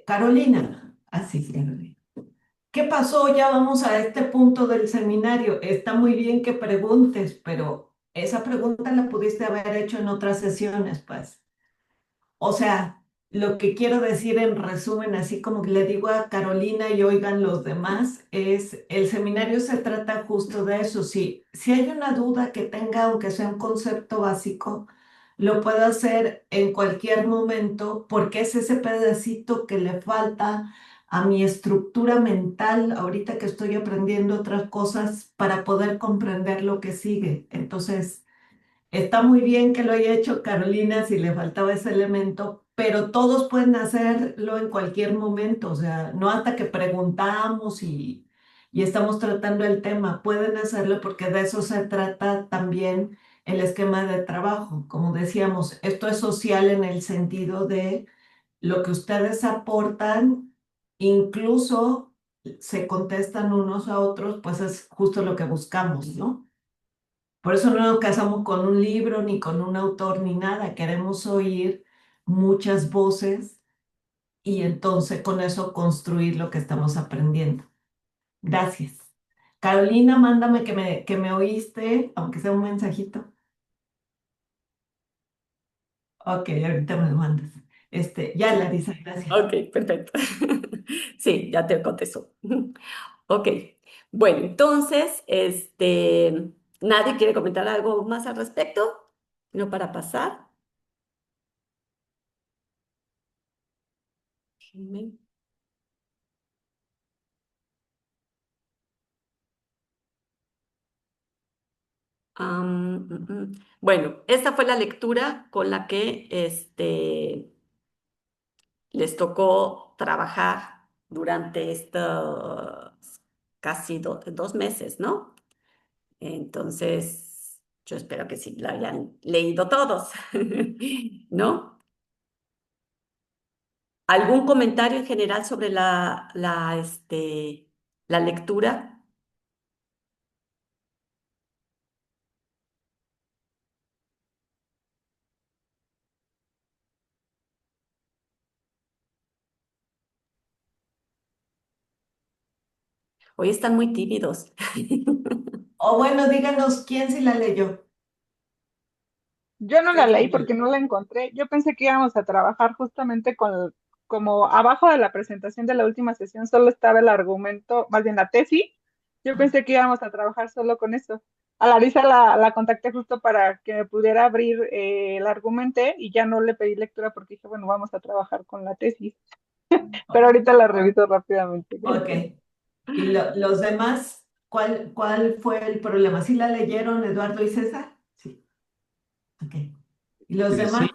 Carolina, así sí, Carolina. ¿Qué pasó? Ya vamos a este punto del seminario. Está muy bien que preguntes, pero esa pregunta la pudiste haber hecho en otras sesiones, pues. O sea, lo que quiero decir en resumen, así como que le digo a Carolina y oigan los demás, es el seminario se trata justo de eso. Si hay una duda que tenga, aunque sea un concepto básico, lo puedo hacer en cualquier momento porque es ese pedacito que le falta a mi estructura mental ahorita que estoy aprendiendo otras cosas para poder comprender lo que sigue. Entonces, está muy bien que lo haya hecho Carolina si le faltaba ese elemento, pero todos pueden hacerlo en cualquier momento, o sea, no hasta que preguntamos y estamos tratando el tema, pueden hacerlo porque de eso se trata también el esquema de trabajo. Como decíamos, esto es social en el sentido de lo que ustedes aportan, incluso se contestan unos a otros, pues es justo lo que buscamos, ¿no? Por eso no nos casamos con un libro, ni con un autor, ni nada. Queremos oír muchas voces y entonces con eso construir lo que estamos aprendiendo. Gracias. Carolina, mándame que me oíste, aunque sea un mensajito. Ok, ahorita me lo mandas. Ya, Larisa, gracias. Ok, perfecto. Sí, ya te contesto. Ok, bueno, entonces, ¿nadie quiere comentar algo más al respecto? ¿No para pasar? Déjenme. Bueno, esta fue la lectura con la que les tocó trabajar durante estos casi 2 meses, ¿no? Entonces, yo espero que sí la hayan leído todos, ¿no? ¿Algún comentario en general sobre la lectura? Hoy están muy tímidos. O bueno, díganos quién sí la leyó. Yo no la ¿Quién leí leyó? porque no la encontré. Yo pensé que íbamos a trabajar justamente como abajo de la presentación de la última sesión solo estaba el argumento, más bien la tesis. Yo pensé que íbamos a trabajar solo con eso. A Larisa la contacté justo para que me pudiera abrir el argumento y ya no le pedí lectura porque dije, bueno, vamos a trabajar con la tesis. Pero ahorita la reviso rápidamente. Ok. Gracias. ¿Y los demás? ¿Cuál fue el problema? ¿Sí la leyeron Eduardo y César? Sí. Ok. ¿Y los demás?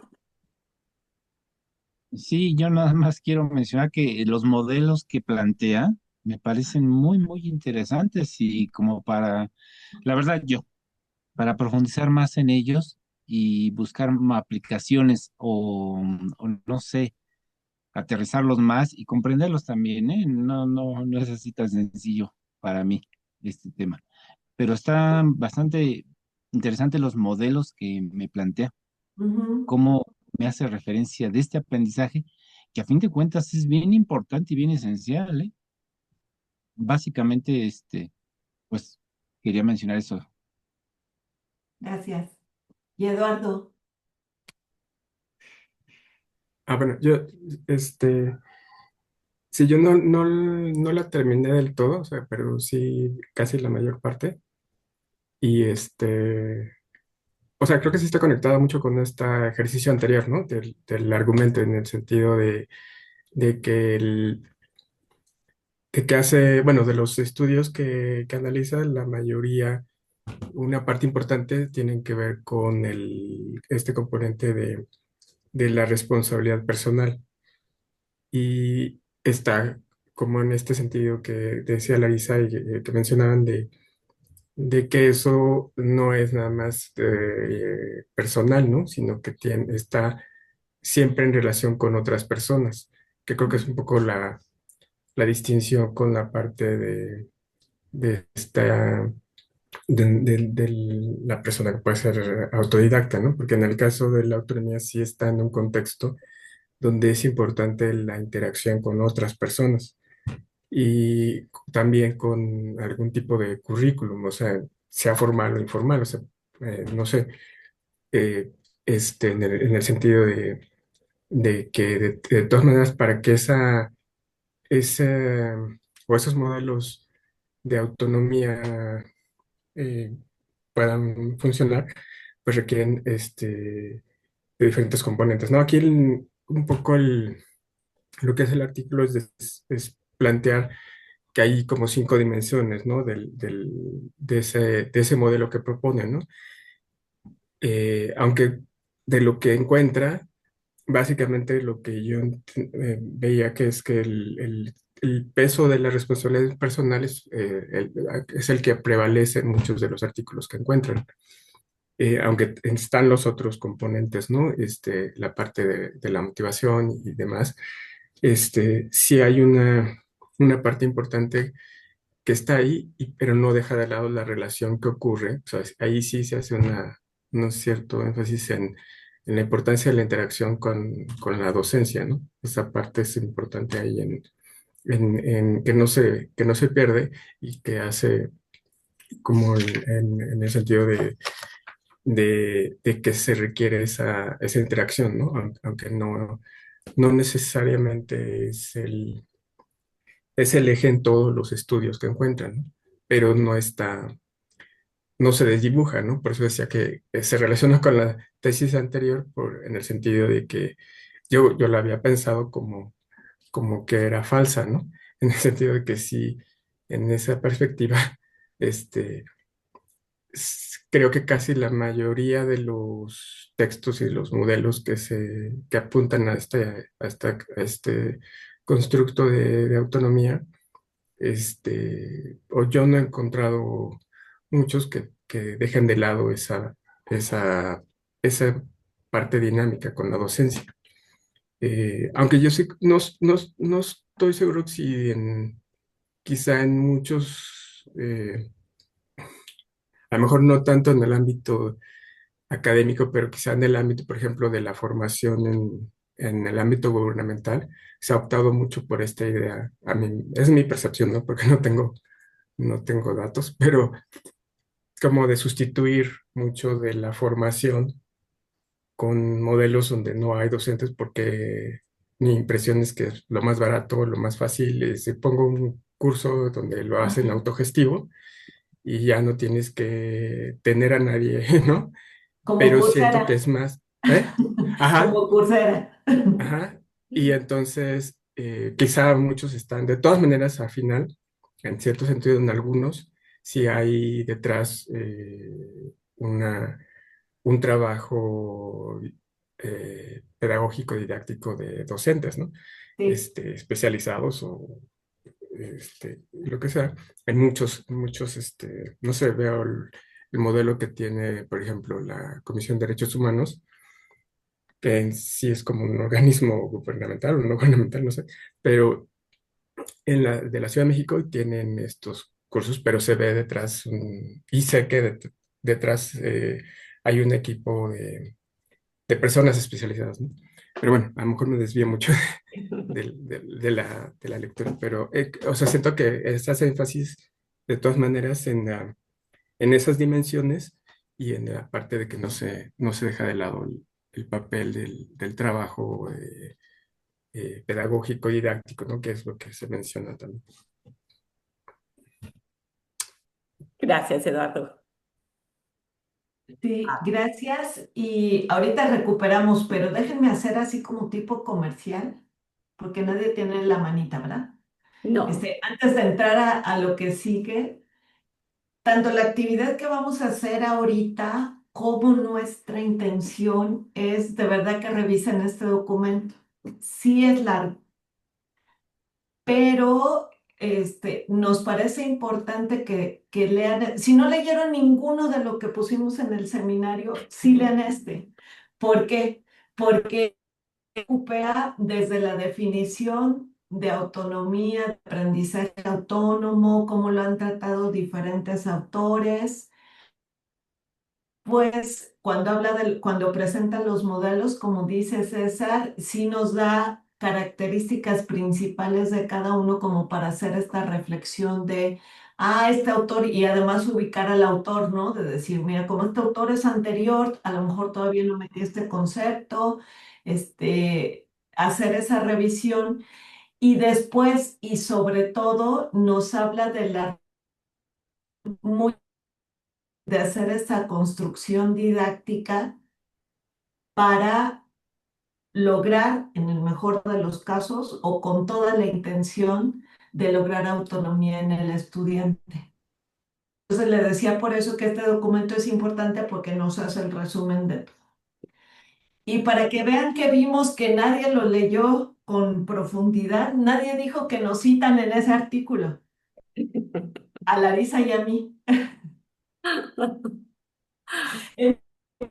Sí, sí, yo nada más quiero mencionar que los modelos que plantea me parecen muy, muy interesantes y como para, la verdad, para profundizar más en ellos y buscar aplicaciones o no sé, aterrizarlos más y comprenderlos también, ¿eh? No es así tan sencillo para mí este tema, pero están bastante interesantes los modelos que me plantea, Ujú. cómo me hace referencia de este aprendizaje, que a fin de cuentas es bien importante y bien esencial, ¿eh? Básicamente, pues quería mencionar eso. Gracias. ¿Y Eduardo? Bueno, sí, yo no la terminé del todo, o sea, pero sí casi la mayor parte. Y o sea, creo que sí está conectado mucho con este ejercicio anterior, ¿no? Del argumento en el sentido de que de que hace, bueno, de los estudios que analiza, la mayoría, una parte importante tienen que ver con este componente de la responsabilidad personal. Y está como en este sentido que decía Larisa y que mencionaban de que eso no es nada más personal, ¿no? Sino que está siempre en relación con otras personas, que creo que es un poco la distinción con la parte de esta, de la persona que puede ser autodidacta, ¿no? Porque en el caso de la autonomía sí está en un contexto donde es importante la interacción con otras personas y también con algún tipo de currículum, o sea formal o informal, o sea, no sé, eh, en el sentido de que de todas maneras para que ese, o esos modelos de autonomía eh, puedan funcionar, pues requieren de diferentes componentes, ¿no? Aquí un poco lo que hace el artículo es plantear que hay como 5 dimensiones, ¿no? De ese modelo que propone, ¿no? Aunque de lo que encuentra, básicamente lo que yo veía que es que el peso de las responsabilidades personales es el que prevalece en muchos de los artículos que encuentran. Aunque están los otros componentes, ¿no? La parte de la motivación y demás, sí hay una parte importante que está ahí, pero no deja de lado la relación que ocurre. O sea, ahí sí se hace un cierto énfasis en la importancia de la interacción con la docencia, ¿no? Esa parte es importante ahí en que no se pierde y que hace como en el sentido de que se requiere esa interacción, ¿no? Aunque no necesariamente es el eje en todos los estudios que encuentran, ¿no? Pero no se desdibuja, ¿no? Por eso decía que se relaciona con la tesis anterior en el sentido de que yo la había pensado como que era falsa, ¿no? En el sentido de que sí, en esa perspectiva, este, creo que casi la mayoría de los textos y los modelos que apuntan a este constructo de autonomía, o yo no he encontrado muchos que dejen de lado esa, esa parte dinámica con la docencia. Aunque yo sí, no estoy seguro si quizá en muchos, a lo mejor no tanto en el ámbito académico, pero quizá en el ámbito, por ejemplo, de la formación en el ámbito gubernamental, se ha optado mucho por esta idea. A mí, es mi percepción, ¿no? Porque no tengo datos, pero como de sustituir mucho de la formación con modelos donde no hay docentes, porque mi impresión es que es lo más barato, lo más fácil, si pongo un curso donde lo hacen Ajá. autogestivo y ya no tienes que tener a nadie, ¿no? Como Pero siento que Coursera, es más, ¿eh? Ajá, como Coursera. ajá. Y entonces, quizá muchos están, de todas maneras, al final, en cierto sentido, en algunos, sí hay detrás un trabajo pedagógico didáctico de docentes, ¿no? Sí. Especializados o lo que sea. En muchos, no sé, veo el modelo que tiene, por ejemplo, la Comisión de Derechos Humanos, que en sí es como un organismo gubernamental o no gubernamental, no sé, pero de la Ciudad de México tienen estos cursos, pero se ve detrás, y sé que detrás hay un equipo de personas especializadas, ¿no? Pero bueno, a lo mejor me desvío mucho de la lectura, pero, o sea, siento que se hace énfasis de todas maneras en esas dimensiones y en la parte de que no se deja de lado el papel del trabajo pedagógico, didáctico, ¿no? Que es lo que se menciona también. Gracias, Eduardo. Sí, gracias. Y ahorita recuperamos, pero déjenme hacer así como tipo comercial, porque nadie tiene la manita, ¿verdad? No, Antes de entrar a lo que sigue, tanto la actividad que vamos a hacer ahorita como nuestra intención es de verdad que revisen este documento. Sí es largo, pero nos parece importante que lean, si no leyeron ninguno de lo que pusimos en el seminario, sí lean este. ¿Por qué? Porque recupera desde la definición de autonomía, de aprendizaje autónomo, cómo lo han tratado diferentes autores. Pues cuando presenta los modelos, como dice César, sí nos da características principales de cada uno como para hacer esta reflexión de, este autor, y además ubicar al autor, ¿no? De decir, mira, como este autor es anterior, a lo mejor todavía no metí este concepto, hacer esa revisión y después y sobre todo nos habla muy de hacer esa construcción didáctica para lograr, en el mejor de los casos, o con toda la intención de lograr autonomía en el estudiante. Entonces le decía por eso que este documento es importante porque nos hace el resumen de todo. Y para que vean que vimos que nadie lo leyó con profundidad, nadie dijo que nos citan en ese artículo, a Larisa y a mí.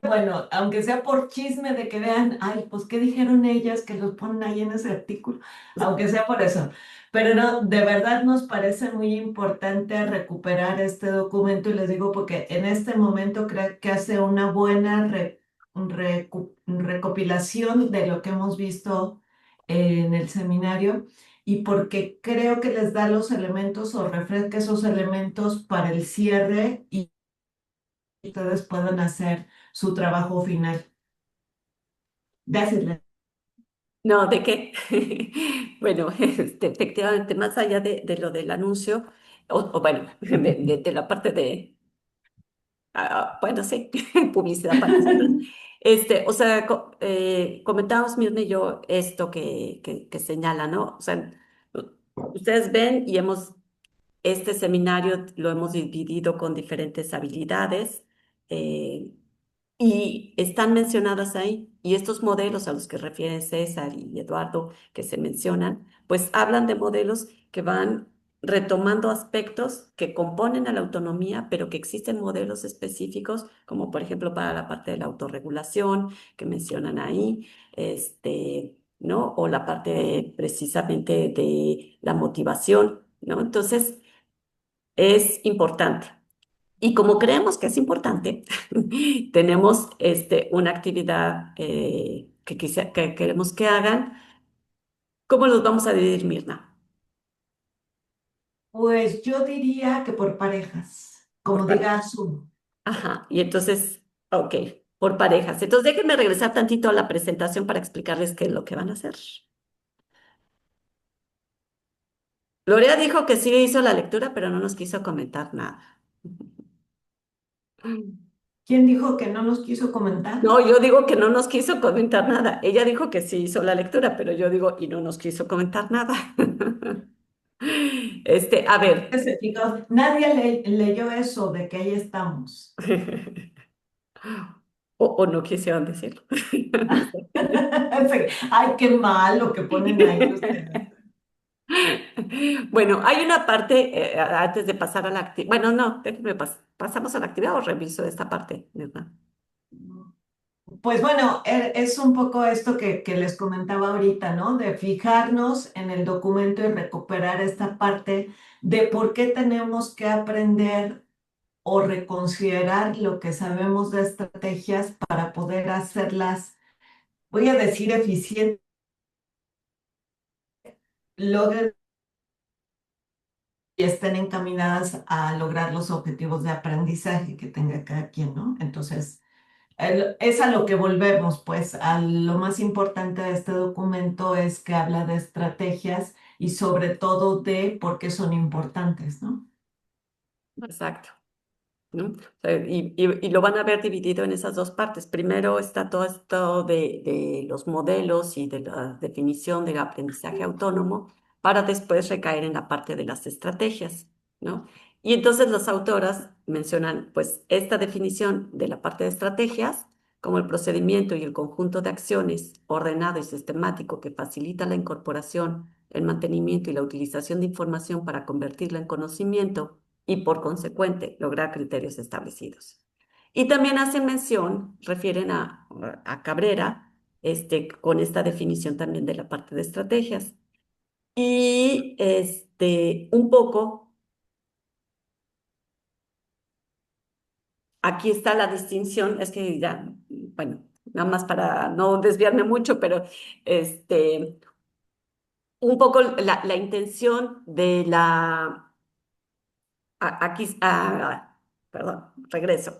Bueno, aunque sea por chisme de que vean, ay, pues, ¿qué dijeron ellas que los ponen ahí en ese artículo? Aunque sea por eso. Pero no, de verdad nos parece muy importante recuperar este documento y les digo porque en este momento creo que hace una buena recopilación de lo que hemos visto en el seminario y porque creo que les da los elementos o refresca esos elementos para el cierre y ustedes puedan hacer su trabajo final. Gracias. No, ¿de qué? Bueno, efectivamente, más allá de lo del anuncio, o bueno, de la parte de, bueno, sí, publicidad para nosotros. O sea, comentábamos Mirna y yo esto que señala, ¿no? O sea, ustedes ven y este seminario lo hemos dividido con diferentes habilidades. eh, y están mencionadas ahí. Y estos modelos a los que refieren César y Eduardo, que se mencionan, pues hablan de modelos que van retomando aspectos que componen a la autonomía, pero que existen modelos específicos, como por ejemplo para la parte de la autorregulación que mencionan ahí, ¿no? O la parte precisamente de la motivación, ¿no? Entonces, es importante. Y como creemos que es importante, tenemos una actividad que queremos que hagan. ¿Cómo los vamos a dividir, Mirna? Pues yo diría que por parejas, Por como parejas. diga Zoom. Ajá, y entonces, ok, por parejas. Entonces déjenme regresar tantito a la presentación para explicarles qué es lo que van a hacer. Lorea dijo que sí hizo la lectura, pero no nos quiso comentar nada. ¿Quién dijo que no nos quiso comentar? No, yo digo que no nos quiso comentar nada. Ella dijo que sí hizo la lectura, pero yo digo, y no nos quiso comentar nada. A ver. Se fijó, nadie leyó eso de que ahí estamos. O no quisieron decirlo. No sé. Ay, qué mal lo que ponen ahí ustedes. Bueno, hay una parte, antes de pasar a la actividad. Bueno, no, déjenme pasamos a la actividad o reviso esta parte, ¿verdad? Pues bueno, es un poco esto que les comentaba ahorita, ¿no? De fijarnos en el documento y recuperar esta parte de por qué tenemos que aprender o reconsiderar lo que sabemos de estrategias para poder hacerlas, voy a decir, eficientes, logren y estén encaminadas a lograr los objetivos de aprendizaje que tenga cada quien, ¿no? Entonces, es a lo que volvemos, pues, a lo más importante de este documento es que habla de estrategias y sobre todo de por qué son importantes, ¿no? Exacto. ¿No? O sea, y lo van a ver dividido en esas dos partes. Primero está todo esto de los modelos y de la definición del aprendizaje autónomo, para después recaer en la parte de las estrategias, ¿no? Y entonces las autoras mencionan, pues, esta definición de la parte de estrategias como el procedimiento y el conjunto de acciones ordenado y sistemático que facilita la incorporación, el mantenimiento y la utilización de información para convertirla en conocimiento y por consecuente lograr criterios establecidos. Y también hacen mención, refieren a Cabrera, con esta definición también de la parte de estrategias. Y un poco, aquí está la distinción, es que ya, bueno, nada más para no desviarme mucho, pero un poco la intención de aquí, perdón, regreso.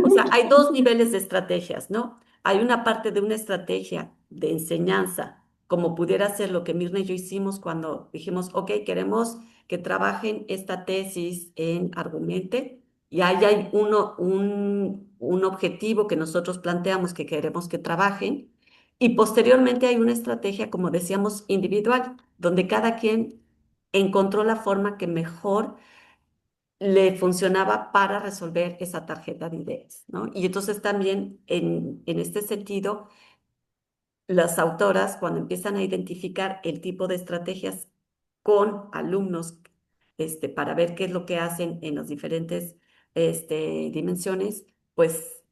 O sea, hay dos niveles de estrategias, ¿no? Hay una parte de una estrategia de enseñanza, como pudiera ser lo que Mirna y yo hicimos cuando dijimos, ok, queremos que trabajen esta tesis en Argumente, y ahí hay un objetivo que nosotros planteamos que queremos que trabajen, y posteriormente hay una estrategia, como decíamos, individual, donde cada quien encontró la forma que mejor le funcionaba para resolver esa tarjeta de ideas, ¿no? Y entonces también en este sentido, las autoras, cuando empiezan a identificar el tipo de estrategias con alumnos, para ver qué es lo que hacen en las diferentes dimensiones, pues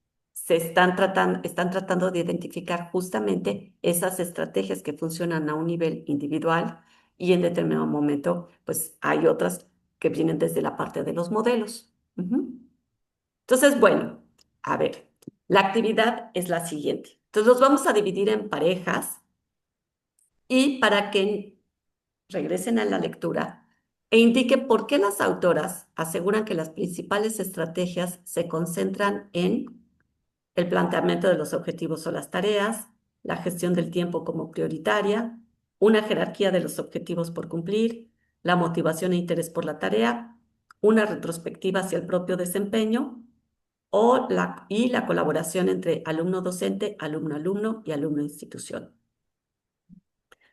están tratando de identificar justamente esas estrategias que funcionan a un nivel individual, y en determinado momento, pues hay otras que vienen desde la parte de los modelos. Ujú. Entonces, bueno, a ver, La actividad es la siguiente. Entonces los vamos a dividir en parejas y para que regresen a la lectura e indique por qué las autoras aseguran que las principales estrategias se concentran en el planteamiento de los objetivos o las tareas, la gestión del tiempo como prioritaria, una jerarquía de los objetivos por cumplir, la motivación e interés por la tarea, una retrospectiva hacia el propio desempeño y la colaboración entre alumno-docente, alumno-alumno y alumno-institución.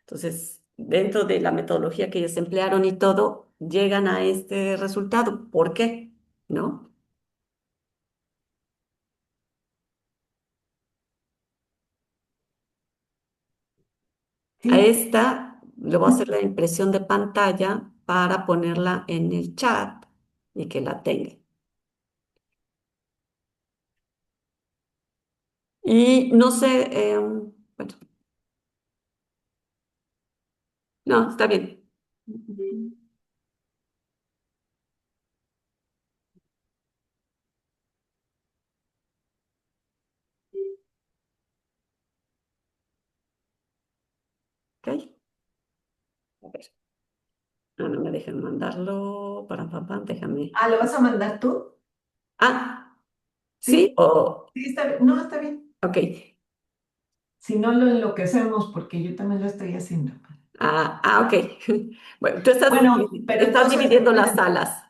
Entonces, dentro de la metodología que ellos emplearon y todo, llegan a este resultado. ¿Por qué? ¿No? A Sí, esta le voy a hacer la impresión de pantalla para ponerla en el chat y que la tenga. Y no sé, bueno, no, está bien. Ok, a ver, no me dejen mandarlo, déjame. ¿lo vas a mandar tú? Ah, sí, Sí, o, sí, está bien. No, está bien. ok. Si no lo enloquecemos, porque yo también lo estoy haciendo. Ok. Bueno, tú Bueno, pero estás entonces, dividiendo las salas.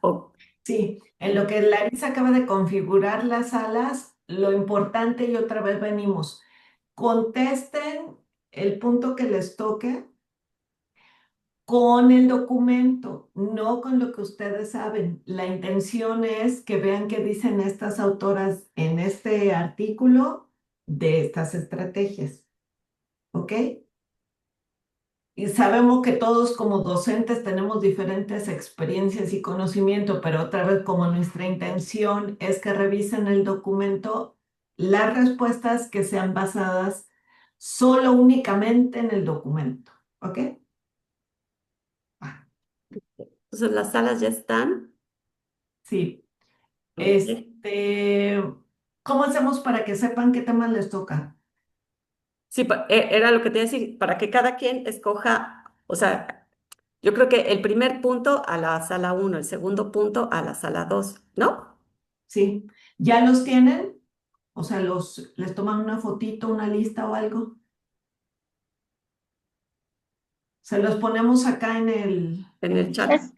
sí, en lo que Larisa acaba de configurar las salas, lo importante, y otra vez venimos, contesten el punto que les toque con el documento, no con lo que ustedes saben. La intención es que vean qué dicen estas autoras en este artículo de estas estrategias, ¿ok? Y sabemos que todos como docentes tenemos diferentes experiencias y conocimiento, pero otra vez como nuestra intención es que revisen el documento, las respuestas que sean basadas solo únicamente en el documento, ¿ok? Ah, Entonces las salas ya están. sí. Ok. Este, ¿cómo hacemos para que sepan qué temas les toca? Sí, era lo que te iba a decir, para que cada quien escoja, o sea, yo creo que el primer punto a la sala uno, el segundo punto a la sala 2, ¿no? ¿Sí? ¿Ya los tienen? O sea, les toman una fotito, una lista o algo. Se los ponemos acá En en el el chat. chat. Es,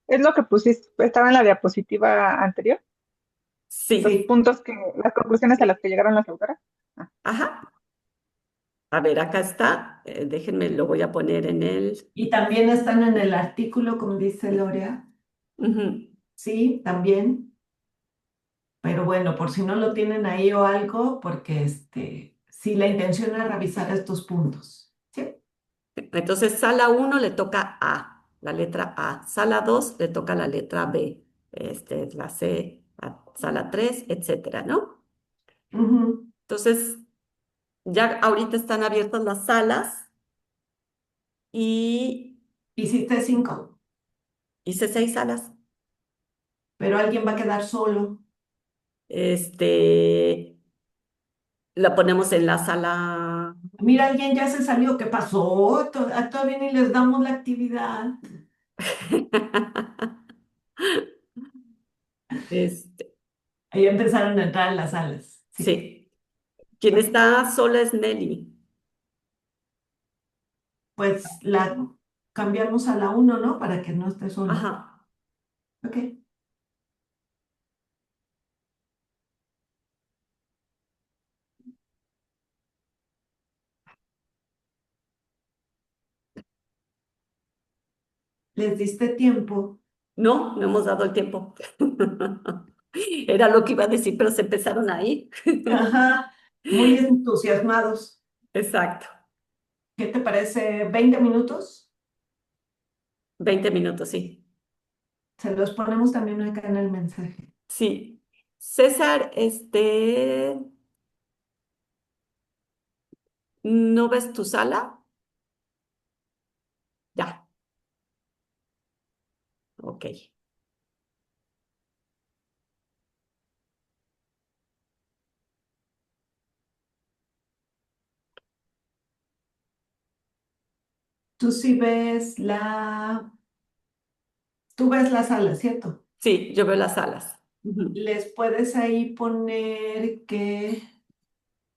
es lo que pusiste, estaba en la diapositiva anterior, los Sí, Sí, puntos las conclusiones a las que llegaron las autoras. Ah, ajá. A ver, acá está. Déjenme, lo voy a poner en el... y también están en el artículo, como dice Lorea. Ujú. Sí, también. Pero bueno, por si no lo tienen ahí o algo, porque sí, la intención es revisar estos puntos. ¿Sí? Entonces, sala uno le toca A, la letra A. Sala 2 le toca la letra B. La C, la sala 3, etcétera, ¿no? Ujú. Entonces, ya ahorita están abiertas las salas y Hiciste 5, hice 6 salas. pero alguien va a quedar solo. Este, la ponemos en la sala. Mira, alguien ya se salió. ¿Qué pasó? Todavía ni les damos la actividad. Este, Ahí empezaron a entrar en las salas. Sí. sí. Quien está sola es Nelly. Pues la cambiamos a la 1, ¿no? Para que no esté sola. Ajá. Ok. Les diste tiempo. No, no hemos dado el tiempo. Era lo que iba a decir, pero se empezaron a ir. Ajá. Muy entusiasmados. Exacto. ¿Qué te parece? ¿20 minutos? 20 minutos, sí. Se los ponemos también acá en el mensaje. Sí. César, ¿no ves tu sala? Ya, ok. tú sí tú ves la sala, ¿cierto? Sí, yo veo las salas. Ujú. Les puedes ahí poner que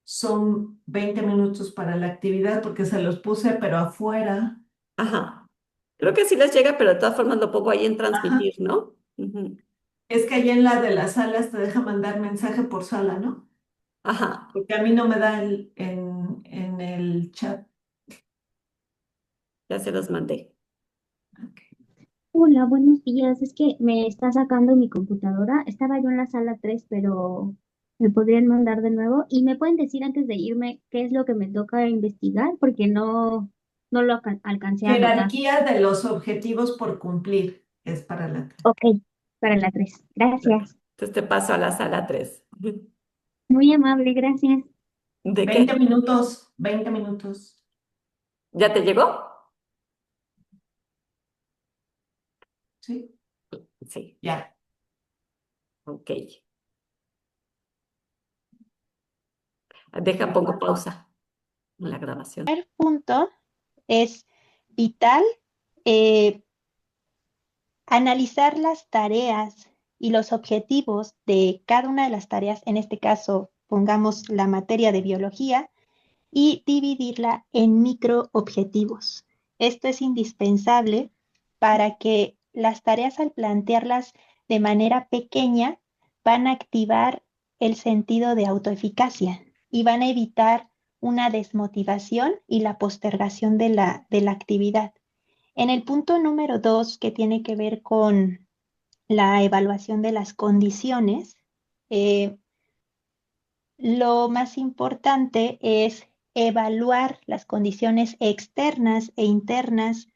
son 20 minutos para la actividad porque se los puse, pero afuera. Ajá. Creo que sí les llega, pero de todas formas lo pongo ahí en Ajá. transmitir, ¿no? Ujú. Es que ahí en la de las salas te deja mandar mensaje por sala, ¿no? Ajá. Porque a mí no me da en el chat. Ya se los mandé. Ok. Hola, buenos días. Es que me está sacando mi computadora. Estaba yo en la sala 3, pero me podrían mandar de nuevo. ¿Y me pueden decir antes de irme qué es lo que me toca investigar? Porque no lo alcancé a anotar. Jerarquía de los objetivos por cumplir es para la... Ok, para la 3. Gracias. Entonces te paso a la sala 3. Muy amable, gracias. ¿De 20 qué? minutos, 20 minutos. ¿Ya te llegó? ¿Sí? Sí. Ya. Ok. Deja, pongo pausa en la grabación. Punto es vital eh, analizar las tareas y los objetivos de cada una de las tareas, en este caso, pongamos la materia de biología, y dividirla en micro objetivos. Esto es indispensable para que las tareas al plantearlas de manera pequeña van a activar el sentido de autoeficacia y van a evitar una desmotivación y la postergación de la actividad. En el punto número 2, que tiene que ver con la evaluación de las condiciones, eh, lo más importante es evaluar las condiciones externas e internas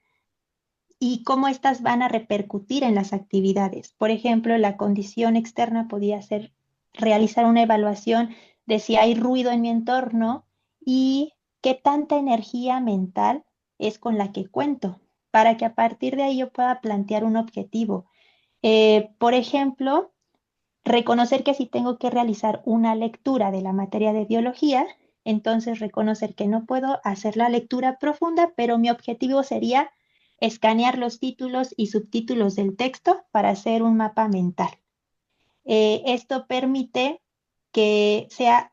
y cómo éstas van a repercutir en las actividades. Por ejemplo, la condición externa podría ser realizar una evaluación de si hay ruido en mi entorno y qué tanta energía mental es con la que cuento, para que a partir de ahí yo pueda plantear un objetivo. Por ejemplo, reconocer que si tengo que realizar una lectura de la materia de biología, entonces reconocer que no puedo hacer la lectura profunda, pero mi objetivo sería escanear los títulos y subtítulos del texto para hacer un mapa mental. Esto permite que sea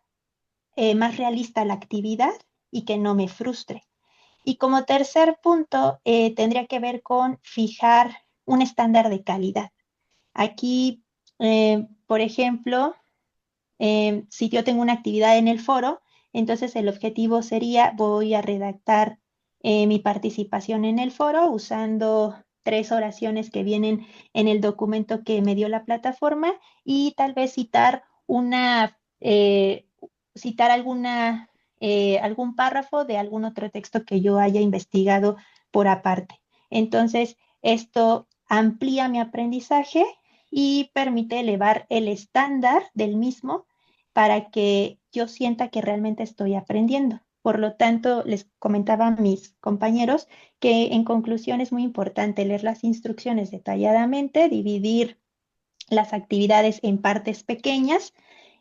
más realista la actividad y que no me frustre. Y como tercer punto, tendría que ver con fijar un estándar de calidad. Aquí, por ejemplo, si yo tengo una actividad en el foro, entonces el objetivo sería, voy a redactar mi participación en el foro usando 3 oraciones que vienen en el documento que me dio la plataforma y tal vez citar algún párrafo de algún otro texto que yo haya investigado por aparte. Entonces, esto amplía mi aprendizaje y permite elevar el estándar del mismo para que yo sienta que realmente estoy aprendiendo. Por lo tanto, les comentaba a mis compañeros que en conclusión es muy importante leer las instrucciones detalladamente, dividir las actividades en partes pequeñas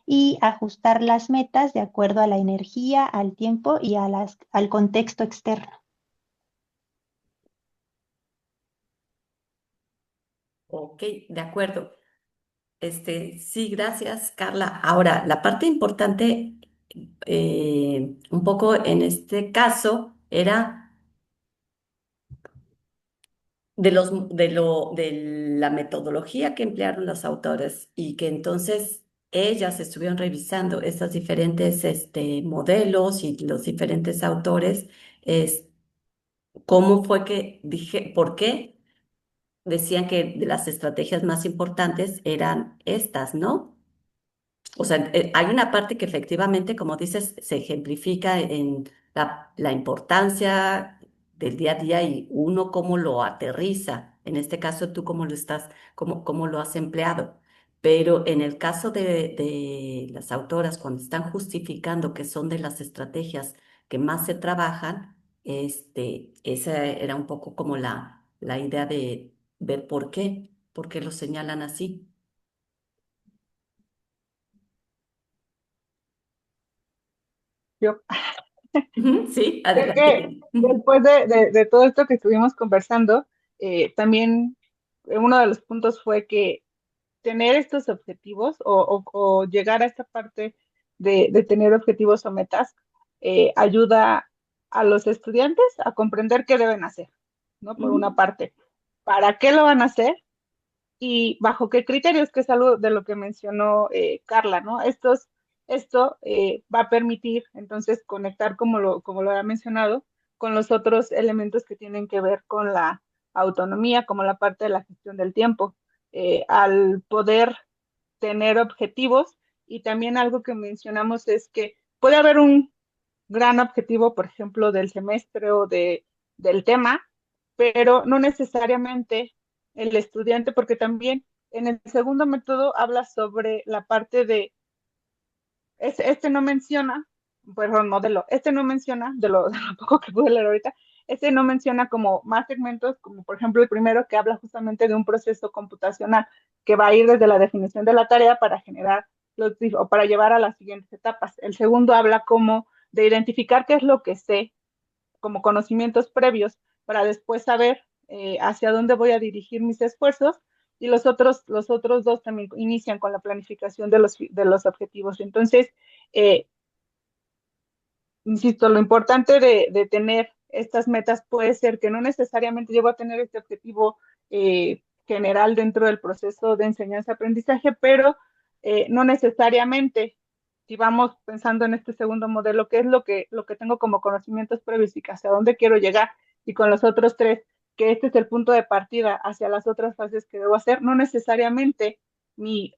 y ajustar las metas de acuerdo a la energía, al tiempo y al contexto externo. Ok, de acuerdo. Sí, gracias, Carla. Ahora, la parte importante, un poco en este caso, era de la metodología que emplearon los autores y que entonces ellas estuvieron revisando estos diferentes modelos y los diferentes autores, es, cómo fue que dije, por qué decían que de las estrategias más importantes eran estas, ¿no? O sea, hay una parte que efectivamente, como dices, se ejemplifica en la importancia del día a día y uno cómo lo aterriza. En este caso, tú cómo lo estás, cómo lo has empleado. Pero en el caso de las autoras, cuando están justificando que son de las estrategias que más se trabajan, esa era un poco como la idea de ver por qué lo señalan así. Yo, Ujú, sí, Creo adelante. que después de todo esto que estuvimos conversando, también uno de los puntos fue que tener estos objetivos o llegar a esta parte de tener objetivos o metas ayuda a los estudiantes a comprender qué deben hacer, ¿no? Por una Ujú, parte, ¿para qué lo van a hacer? Y bajo qué criterios, que es algo de lo que mencionó Carla, ¿no? Esto va a permitir entonces conectar, como lo ha mencionado, con los otros elementos que tienen que ver con la autonomía, como la parte de la gestión del tiempo. Al poder tener objetivos y también algo que mencionamos es que puede haber un gran objetivo, por ejemplo, del semestre del tema, pero no necesariamente el estudiante, porque también en el segundo método habla sobre la parte de, este no menciona, perdón, modelo, este no menciona, de lo poco que pude leer ahorita, este no menciona como más segmentos, como por ejemplo el primero que habla justamente de un proceso computacional que va a ir desde la definición de la tarea para generar o para llevar a las siguientes etapas. El segundo habla como de identificar qué es lo que sé como conocimientos previos para después saber hacia dónde voy a dirigir mis esfuerzos y los otros dos también inician con la planificación de los objetivos. Entonces, eh, insisto, lo importante de tener estas metas puede ser que no necesariamente yo voy a tener este objetivo general dentro del proceso de enseñanza-aprendizaje, pero no necesariamente, si vamos pensando en este segundo modelo, qué es lo que tengo como conocimientos previos y hacia dónde quiero llegar, y con los otros tres, que este es el punto de partida hacia las otras fases que debo hacer, no necesariamente mi,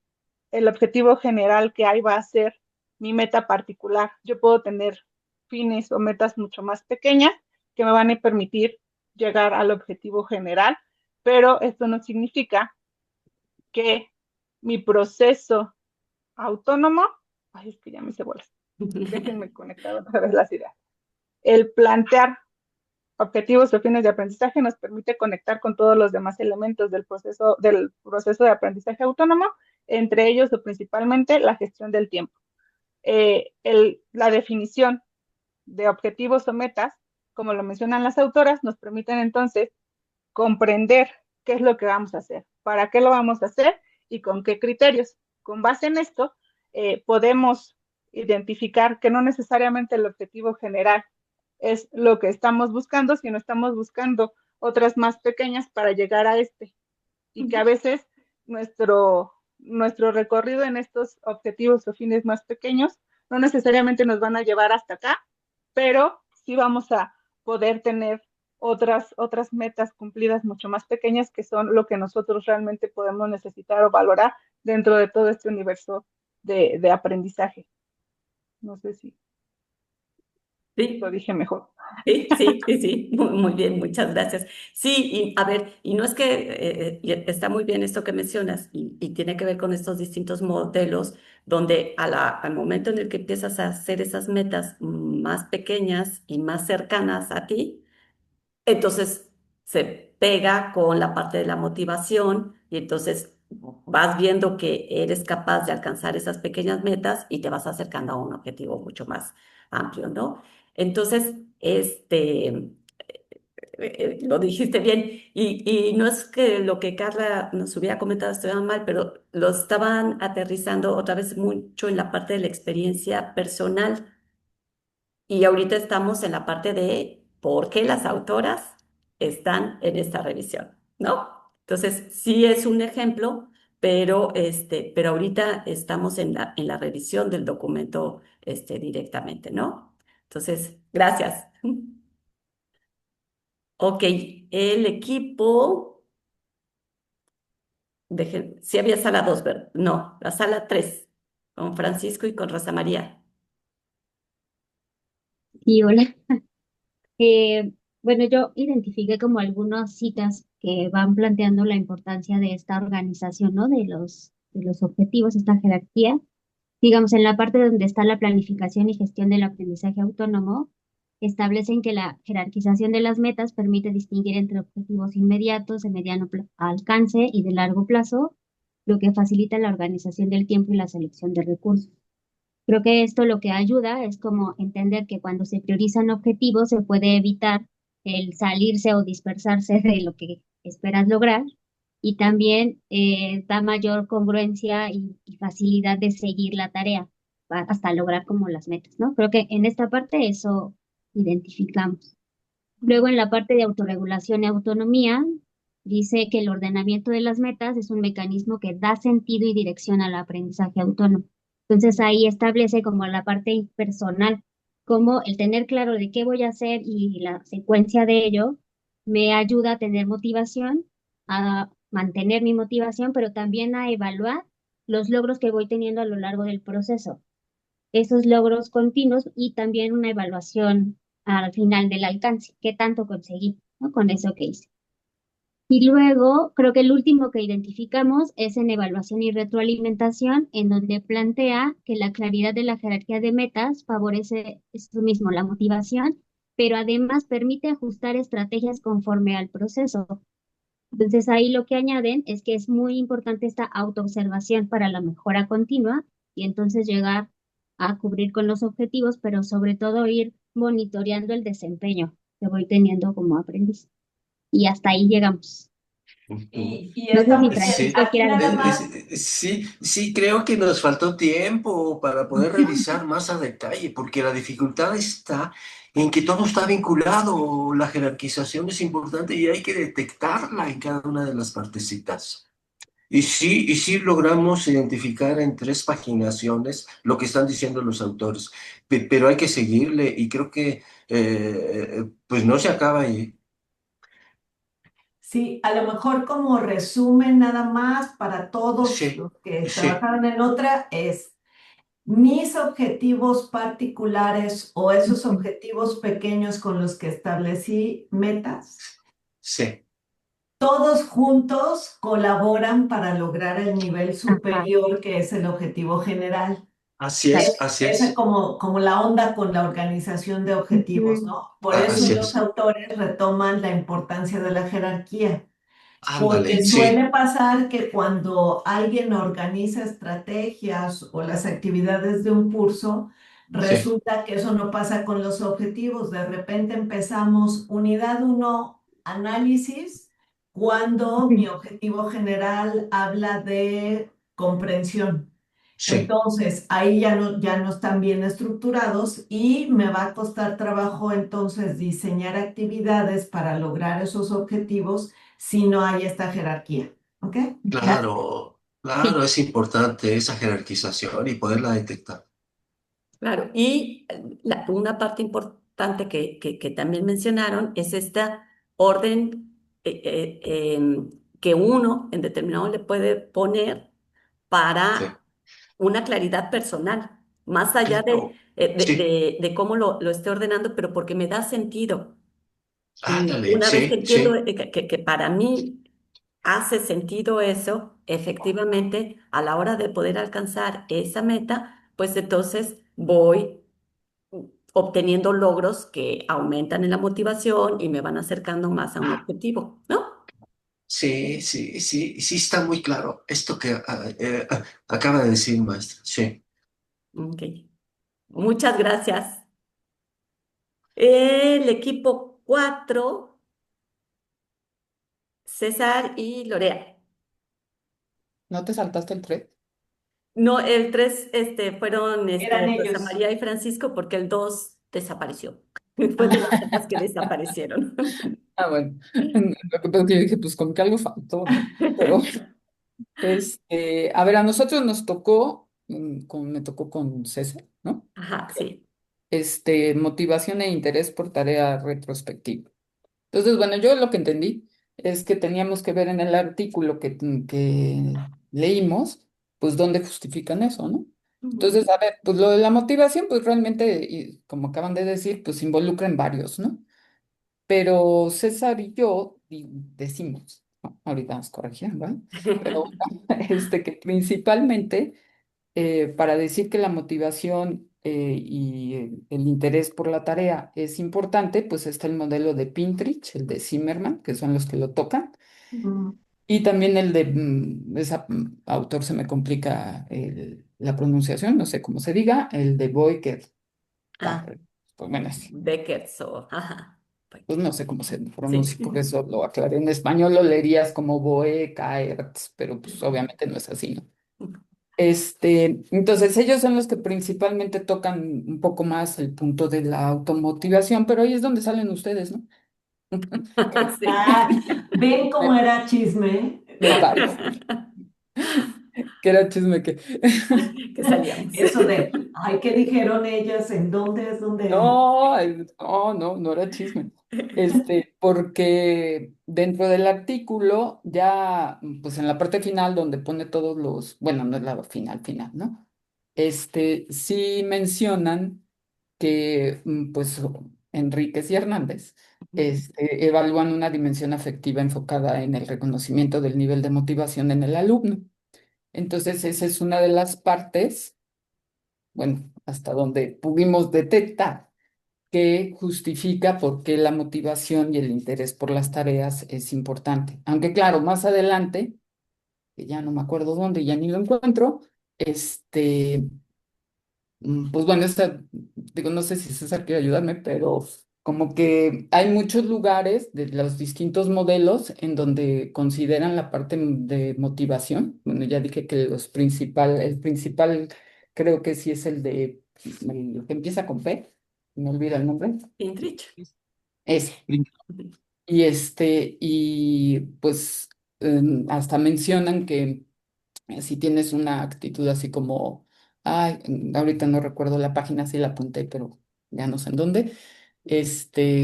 el objetivo general que hay va a ser mi meta particular. Yo puedo tener fines o metas mucho más pequeñas que me van a permitir llegar al objetivo general, pero esto no significa que mi proceso autónomo, ay, es que ya me hice bolas, déjenme conectar otra vez las ideas. El plantear objetivos o fines de aprendizaje nos permite conectar con todos los demás elementos del proceso de aprendizaje autónomo, entre ellos o principalmente la gestión del tiempo. La definición de objetivos o metas, como lo mencionan las autoras, nos permiten entonces comprender qué es lo que vamos a hacer, para qué lo vamos a hacer y con qué criterios. Con base en esto, podemos identificar que no necesariamente el objetivo general es lo que estamos buscando, sino estamos buscando otras más pequeñas para llegar a este. Y que a veces nuestro recorrido en estos objetivos o fines más pequeños no necesariamente nos van a llevar hasta acá, pero sí vamos a poder tener otras metas cumplidas mucho más pequeñas que son lo que nosotros realmente podemos necesitar o valorar dentro de todo este universo de aprendizaje. No sé si lo sí. dije mejor. Sí, sí, sí, sí, muy bien, muchas gracias. Sí, y a ver, y no es que y está muy bien esto que mencionas, y tiene que ver con estos distintos modelos, donde al momento en el que empiezas a hacer esas metas más pequeñas y más cercanas a ti, entonces se pega con la parte de la motivación, y entonces vas viendo que eres capaz de alcanzar esas pequeñas metas y te vas acercando a un objetivo mucho más amplio, ¿no? Entonces, lo dijiste bien, y no es que lo que Carla nos hubiera comentado estuviera mal, pero lo estaban aterrizando otra vez mucho en la parte de la experiencia personal, y ahorita estamos en la parte de por qué las autoras están en esta revisión, ¿no? Entonces, sí es un ejemplo, pero ahorita estamos en la revisión del documento, directamente, ¿no? Entonces, gracias. Ok, el equipo, si había sala 2, ¿verdad? No, la sala 3, con Francisco y con Rosa María. Y hola. Eh, bueno, yo identifiqué como algunas citas que van planteando la importancia de esta organización, ¿no? De los objetivos, esta jerarquía. Digamos, en la parte donde está la planificación y gestión del aprendizaje autónomo, establecen que la jerarquización de las metas permite distinguir entre objetivos inmediatos, de mediano alcance y de largo plazo, lo que facilita la organización del tiempo y la selección de recursos. Creo que esto lo que ayuda es como entender que cuando se priorizan objetivos se puede evitar el salirse o dispersarse de lo que esperas lograr y también da mayor congruencia y facilidad de seguir la tarea hasta lograr como las metas, ¿no? Creo que en esta parte eso identificamos. Luego en la parte de autorregulación y autonomía, dice que el ordenamiento de las metas es un mecanismo que da sentido y dirección al aprendizaje autónomo. Entonces ahí establece como la parte personal, como el tener claro de qué voy a hacer y la secuencia de ello me ayuda a tener motivación, a mantener mi motivación, pero también a evaluar los logros que voy teniendo a lo largo del proceso, esos logros continuos y también una evaluación al final del alcance, qué tanto conseguí, ¿no? Con eso que hice. Y luego, creo que el último que identificamos es en evaluación y retroalimentación, en donde plantea que la claridad de la jerarquía de metas favorece esto mismo, la motivación, pero además permite ajustar estrategias conforme al proceso. Entonces ahí lo que añaden es que es muy importante esta autoobservación para la mejora continua y entonces llegar a cubrir con los objetivos, pero sobre todo ir monitoreando el desempeño que voy teniendo como aprendiz. Y hasta ahí llegamos. Y No sé está si muy bien. Sí, Francisco Aquí quiera nada decir algo. más, sí, sí, creo que nos faltó tiempo para poder revisar más a detalle, porque la dificultad está en que todo está vinculado, la jerarquización es importante y hay que detectarla en cada una de las partecitas. Y sí logramos identificar en tres paginaciones lo que están diciendo los autores, pero hay que seguirle y creo que pues no se acaba ahí. sí, a lo mejor como resumen nada más para todos Sí, los que sí, trabajaron en otra es mis objetivos particulares o esos objetivos pequeños con los que establecí metas. sí. Todos juntos colaboran para lograr el nivel Ajá. superior que es el objetivo general. Así es, así Esa es es. como la onda con la organización de objetivos, Ujú. ¿no? Por eso Así los es. autores retoman la importancia de la jerarquía, porque Ándale, suele sí, pasar que cuando alguien organiza estrategias o las actividades de un curso, sí, resulta que eso no pasa con los objetivos. De repente empezamos unidad uno análisis, cuando mi objetivo general habla de comprensión. sí. Entonces, ahí ya no están bien estructurados y me va a costar trabajo entonces diseñar actividades para lograr esos objetivos si no hay esta jerarquía. ¿Ok? Claro, Sí. claro, es importante esa jerarquización y poderla detectar. Claro, y una parte importante que también mencionaron es esta orden que uno en determinado le puede poner Sí, para una claridad personal, más allá claro, sí, de cómo lo esté ordenando, pero porque me da sentido. Y ándale, una vez que sí, entiendo sí, que para mí hace sentido eso, efectivamente, a la hora de poder alcanzar esa meta, pues entonces voy obteniendo logros que aumentan en la motivación y me van acercando más a un objetivo, ¿no? sí, sí, sí, sí está muy claro esto que acaba de decir, maestro. Sí. Ok. Muchas gracias. El equipo 4, César y Lorea. ¿No te saltaste el thread? No, el 3 fueron Eran Rosa ellos. María y Francisco porque el 2 desapareció. Fue de las Ah, cosas que desaparecieron. bueno. Lo que pasa es que yo dije, pues como que algo faltó, ¿no? Pero, a ver, a nosotros nos tocó, me tocó con César, ¿no? Ajá, sí. Motivación e interés por tarea retrospectiva. Entonces, bueno, yo lo que entendí es que teníamos que ver en el artículo que leímos, pues dónde justifican eso, ¿no? Ujú. Entonces, a ver, pues lo de la motivación, pues realmente, y como acaban de decir, pues involucra en varios, ¿no? Pero César y yo decimos, ¿no? Ahorita nos corregirán, ¿verdad? Pero que principalmente para decir que la motivación y el interés por la tarea es importante, pues está el modelo de Pinterich, el de Zimmerman, que son los que lo tocan, Mm. y también el de, autor se me complica la pronunciación, no sé cómo se diga, el de Boyker. Ah, Pues bueno, Beckett o, ajá, pues no sé cómo se pronuncia, por sí. eso lo aclaré. En español lo leerías como Boeckers, pero pues obviamente no es así, ¿no? Entonces ellos son los que principalmente tocan un poco más el punto de la automotivación, pero ahí es donde salen ustedes, ¿no? Sí. ¿Ven cómo Me, era chisme? me parece que era chisme que... Que salíamos. Eso de, ay, ¿qué dijeron ellas? ¿En dónde es donde? No, no era chisme. Porque dentro del artículo, ya, pues en la parte final donde pone todos los, bueno, no es la final, ¿no? Sí mencionan que, pues, Enríquez y Hernández, evalúan una dimensión afectiva enfocada en el reconocimiento del nivel de motivación en el alumno. Entonces, esa es una de las partes, bueno, hasta donde pudimos detectar que justifica por qué la motivación y el interés por las tareas es importante. Aunque claro, más adelante, que ya no me acuerdo dónde, ya ni lo encuentro, pues bueno, digo, no sé si César quiere ayudarme, pero como que hay muchos lugares de los distintos modelos en donde consideran la parte de motivación. Bueno, ya dije que el principal creo que sí es el que empieza con P, me olvida el nombre. Pintrich. Ese. Y pues hasta mencionan que si tienes una actitud así como, ay, ahorita no recuerdo la página, sí la apunté, pero ya no sé en dónde,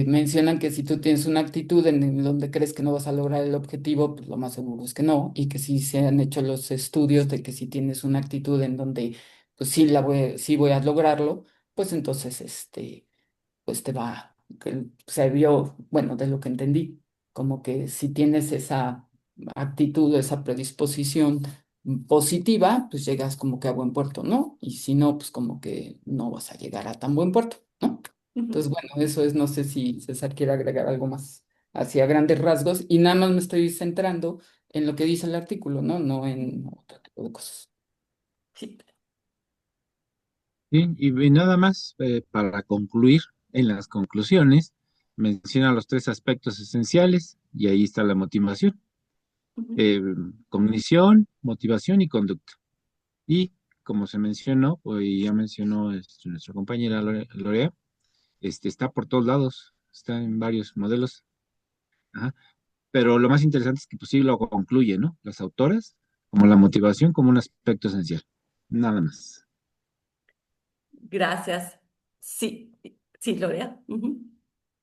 mencionan que si tú tienes una actitud en donde crees que no vas a lograr el objetivo, pues lo más seguro es que no, y que sí se han hecho los estudios de que si tienes una actitud en donde, pues sí voy a lograrlo, pues entonces, pues te va, que se vio, bueno, de lo que entendí, como que si tienes esa actitud, esa predisposición positiva, pues llegas como que a buen puerto, ¿no? Y si no, pues como que no vas a llegar a tan buen puerto, ¿no? Entonces, bueno, eso es, no sé si César quiere agregar algo más hacia grandes rasgos y nada más me estoy centrando en lo que dice el artículo, ¿no? No en otro tipo de cosas. Sí. Bien, y nada más para concluir, en las conclusiones menciona los tres aspectos esenciales y ahí está la motivación, eh, cognición, motivación y conducta. Y como se mencionó, pues ya mencionó nuestra compañera Lorea, está por todos lados, está en varios modelos. Ajá. Pero lo más interesante es que pues sí lo concluye, ¿no? Las autoras, como la motivación como un aspecto esencial. Nada más. Gracias. Sí, sí, Gloria.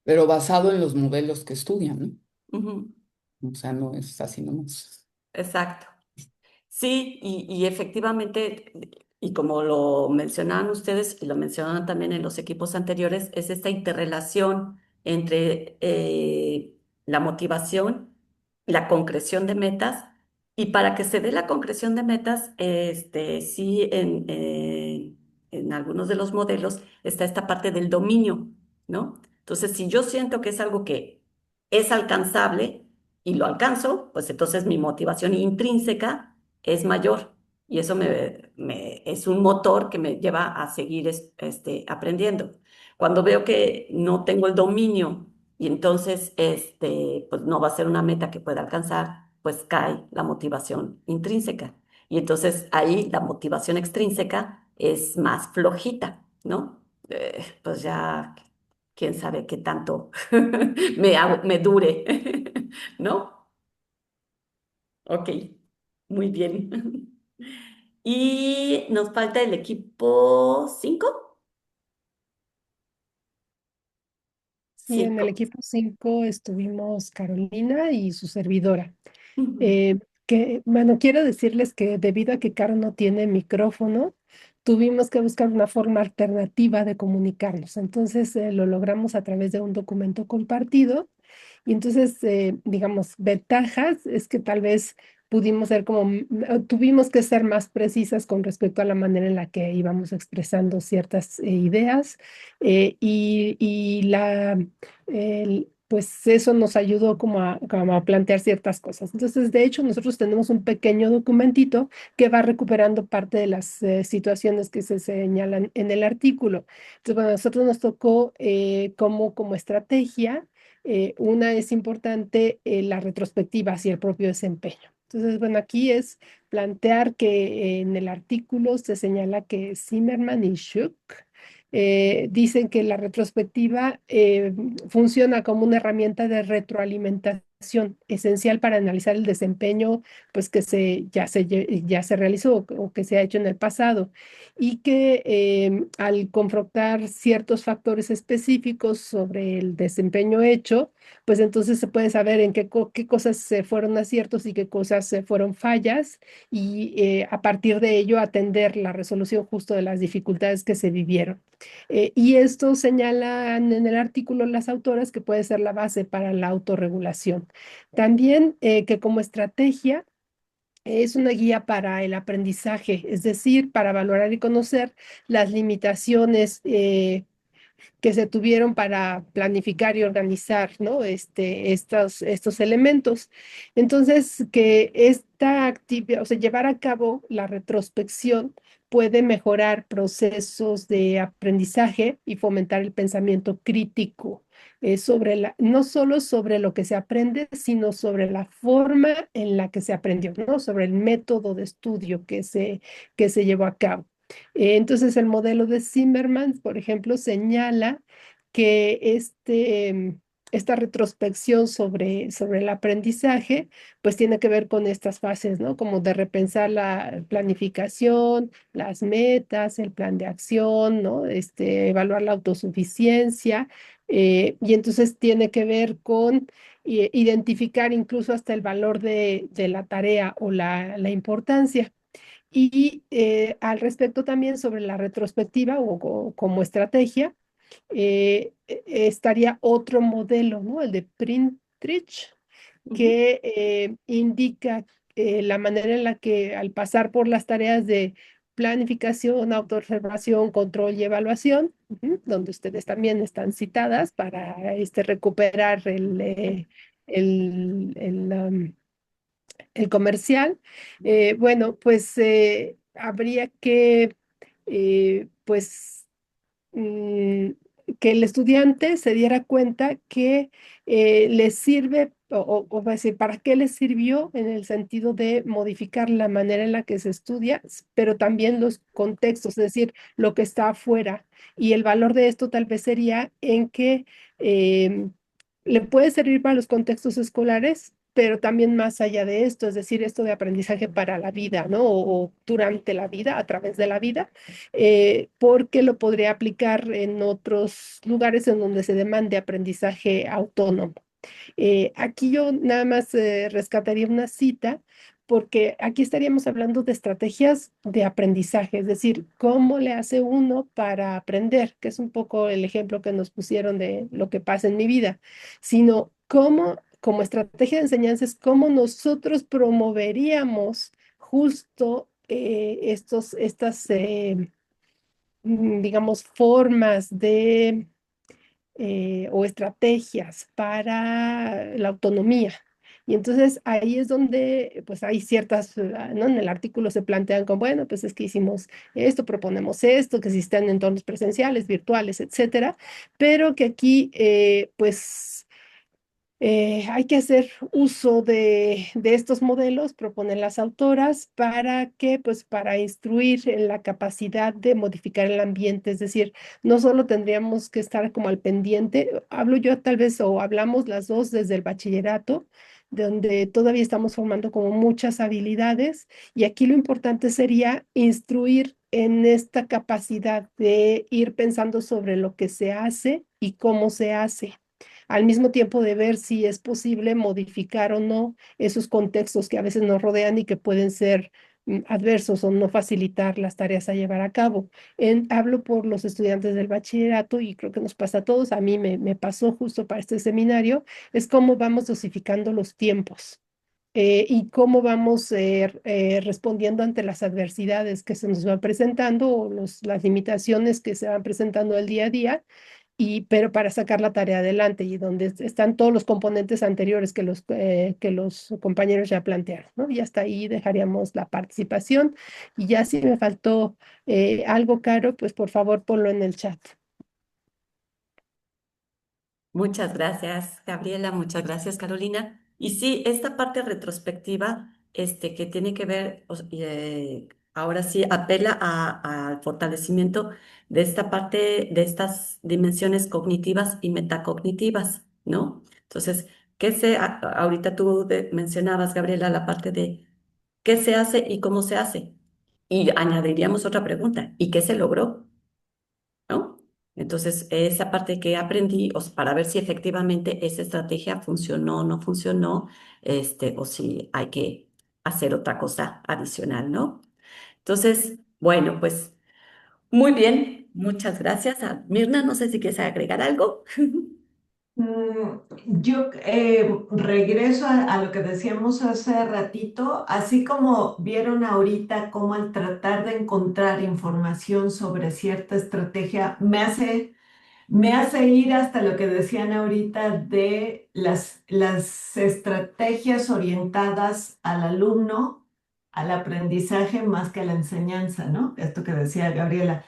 Pero basado en los modelos que estudian, ¿no? Ujú. O sea, no es así nomás. Exacto. Sí, y efectivamente, y como lo mencionaban ustedes y lo mencionaban también en los equipos anteriores, es esta interrelación entre la motivación, la concreción de metas, y para que se dé la concreción de metas, sí, en algunos de los modelos está esta parte del dominio, ¿no? Entonces, si yo siento que es algo que es alcanzable y lo alcanzo, pues entonces mi motivación intrínseca es mayor y eso es un motor que me lleva a seguir aprendiendo. Cuando veo que no tengo el dominio y entonces pues no va a ser una meta que pueda alcanzar, pues cae la motivación intrínseca. Y entonces ahí la motivación extrínseca es más flojita, ¿no? Pues ya, quién sabe qué tanto me dure, ¿no? Ok, muy bien. Y nos falta el equipo 5. Sí, en el 5. equipo 5 estuvimos Carolina y su servidora. Bueno, quiero decirles que debido a que Caro no tiene micrófono, tuvimos que buscar una forma alternativa de comunicarnos. Entonces, lo logramos a través de un documento compartido. Y entonces, digamos, ventajas es que tal vez pudimos ser como, tuvimos que ser más precisas con respecto a la manera en la que íbamos expresando ciertas ideas. Y pues eso nos ayudó como a plantear ciertas cosas. Entonces, de hecho, nosotros tenemos un pequeño documentito que va recuperando parte de las situaciones que se señalan en el artículo. Entonces, bueno, a nosotros nos tocó como estrategia, una es importante la retrospectiva hacia el propio desempeño. Entonces, bueno, aquí es plantear que en el artículo se señala que Zimmerman y Schuck dicen que la retrospectiva funciona como una herramienta de retroalimentación esencial para analizar el desempeño pues, que ya se realizó o que se ha hecho en el pasado y que al confrontar ciertos factores específicos sobre el desempeño hecho, pues entonces se puede saber en qué cosas se fueron aciertos y qué cosas se fueron fallas y a partir de ello atender la resolución justo de las dificultades que se vivieron. Y esto señalan en el artículo las autoras que puede ser la base para la autorregulación. También que como estrategia es una guía para el aprendizaje, es decir, para valorar y conocer las limitaciones que se tuvieron para planificar y organizar, ¿no? Estos elementos. Entonces, que esta actividad, o sea, llevar a cabo la retrospección puede mejorar procesos de aprendizaje y fomentar el pensamiento crítico no solo sobre lo que se aprende, sino sobre la forma en la que se aprendió, ¿no? Sobre el método de estudio que se llevó a cabo. Entonces, el modelo de Zimmerman, por ejemplo, señala que esta retrospección sobre el aprendizaje, pues tiene que ver con estas fases, ¿no? Como de repensar la planificación, las metas, el plan de acción, ¿no? Evaluar la autosuficiencia, y entonces tiene que ver con identificar incluso hasta el valor de la tarea o la importancia. Y al respecto también sobre la retrospectiva como estrategia, estaría otro modelo, ¿no? El de Printrich, que indica la manera en la que al pasar por las tareas de planificación, autoobservación, control y evaluación, donde ustedes también están citadas para recuperar el comercial. Bueno, pues habría que, pues, mm, que el estudiante se diera cuenta que le sirve, o va a decir, ¿para qué le sirvió en el sentido de modificar la manera en la que se estudia, pero también los contextos, es decir, lo que está afuera? Y el valor de esto tal vez sería en que le puede servir para los contextos escolares, pero también más allá de esto, es decir, esto de aprendizaje para la vida, ¿no? O durante la vida, a través de la vida, porque lo podría aplicar en otros lugares en donde se demande aprendizaje autónomo. Aquí yo nada más rescataría una cita, porque aquí estaríamos hablando de estrategias de aprendizaje, es decir, cómo le hace uno para aprender, que es un poco el ejemplo que nos pusieron de lo que pasa en mi vida, sino cómo, como estrategia de enseñanza, es cómo nosotros promoveríamos justo estas, digamos, formas de o estrategias para la autonomía. Y entonces ahí es donde pues hay ciertas, ¿no? En el artículo se plantean como, bueno, pues es que hicimos esto, proponemos esto, que existen entornos presenciales, virtuales, etcétera, pero que aquí pues hay que hacer uso de estos modelos, proponen las autoras, para que, pues, para instruir en la capacidad de modificar el ambiente. Es decir, no solo tendríamos que estar como al pendiente, hablo yo tal vez, o hablamos las dos desde el bachillerato, donde todavía estamos formando como muchas habilidades, y aquí lo importante sería instruir en esta capacidad de ir pensando sobre lo que se hace y cómo se hace, al mismo tiempo de ver si es posible modificar o no esos contextos que a veces nos rodean y que pueden ser adversos o no facilitar las tareas a llevar a cabo. Hablo por los estudiantes del bachillerato y creo que nos pasa a todos, a mí me pasó justo para este seminario, es cómo vamos dosificando los tiempos. Y cómo vamos respondiendo ante las adversidades que se nos van presentando o las limitaciones que se van presentando el día a día, pero para sacar la tarea adelante y donde están todos los componentes anteriores que los compañeros ya plantearon, ¿no? Y hasta ahí dejaríamos la participación. Y ya si me faltó algo, Caro, pues por favor ponlo en el chat. Muchas gracias, Gabriela, muchas gracias, Carolina. Y sí, esta parte retrospectiva, que tiene que ver, ahora sí, apela al fortalecimiento de esta parte, de estas dimensiones cognitivas y metacognitivas, ¿no? Entonces, ahorita tú mencionabas, Gabriela, la parte de qué se hace y cómo se hace. Y añadiríamos otra pregunta, ¿y qué se logró? ¿No? Entonces, esa parte que aprendí, para ver si efectivamente esa estrategia funcionó o no funcionó, o si hay que hacer otra cosa adicional, ¿no? Entonces, bueno, pues muy bien, muchas gracias. Mirna, no sé si quieres agregar algo. Yo regreso a lo que decíamos hace ratito, así como vieron ahorita cómo al tratar de encontrar información sobre cierta estrategia me hace ir hasta lo que decían ahorita de las estrategias orientadas al alumno, al aprendizaje más que a la enseñanza, ¿no? Esto que decía Gabriela,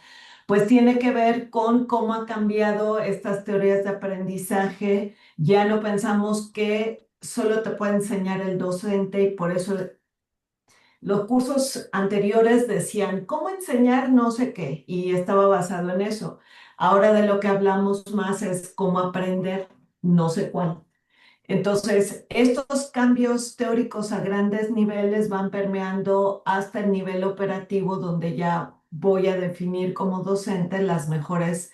pues tiene que ver con cómo han cambiado estas teorías de aprendizaje. Ya no pensamos que solo te puede enseñar el docente y por eso los cursos anteriores decían cómo enseñar no sé qué y estaba basado en eso. Ahora de lo que hablamos más es cómo aprender no sé cuál. Entonces, estos cambios teóricos a grandes niveles van permeando hasta el nivel operativo, donde ya voy a definir como docente las mejores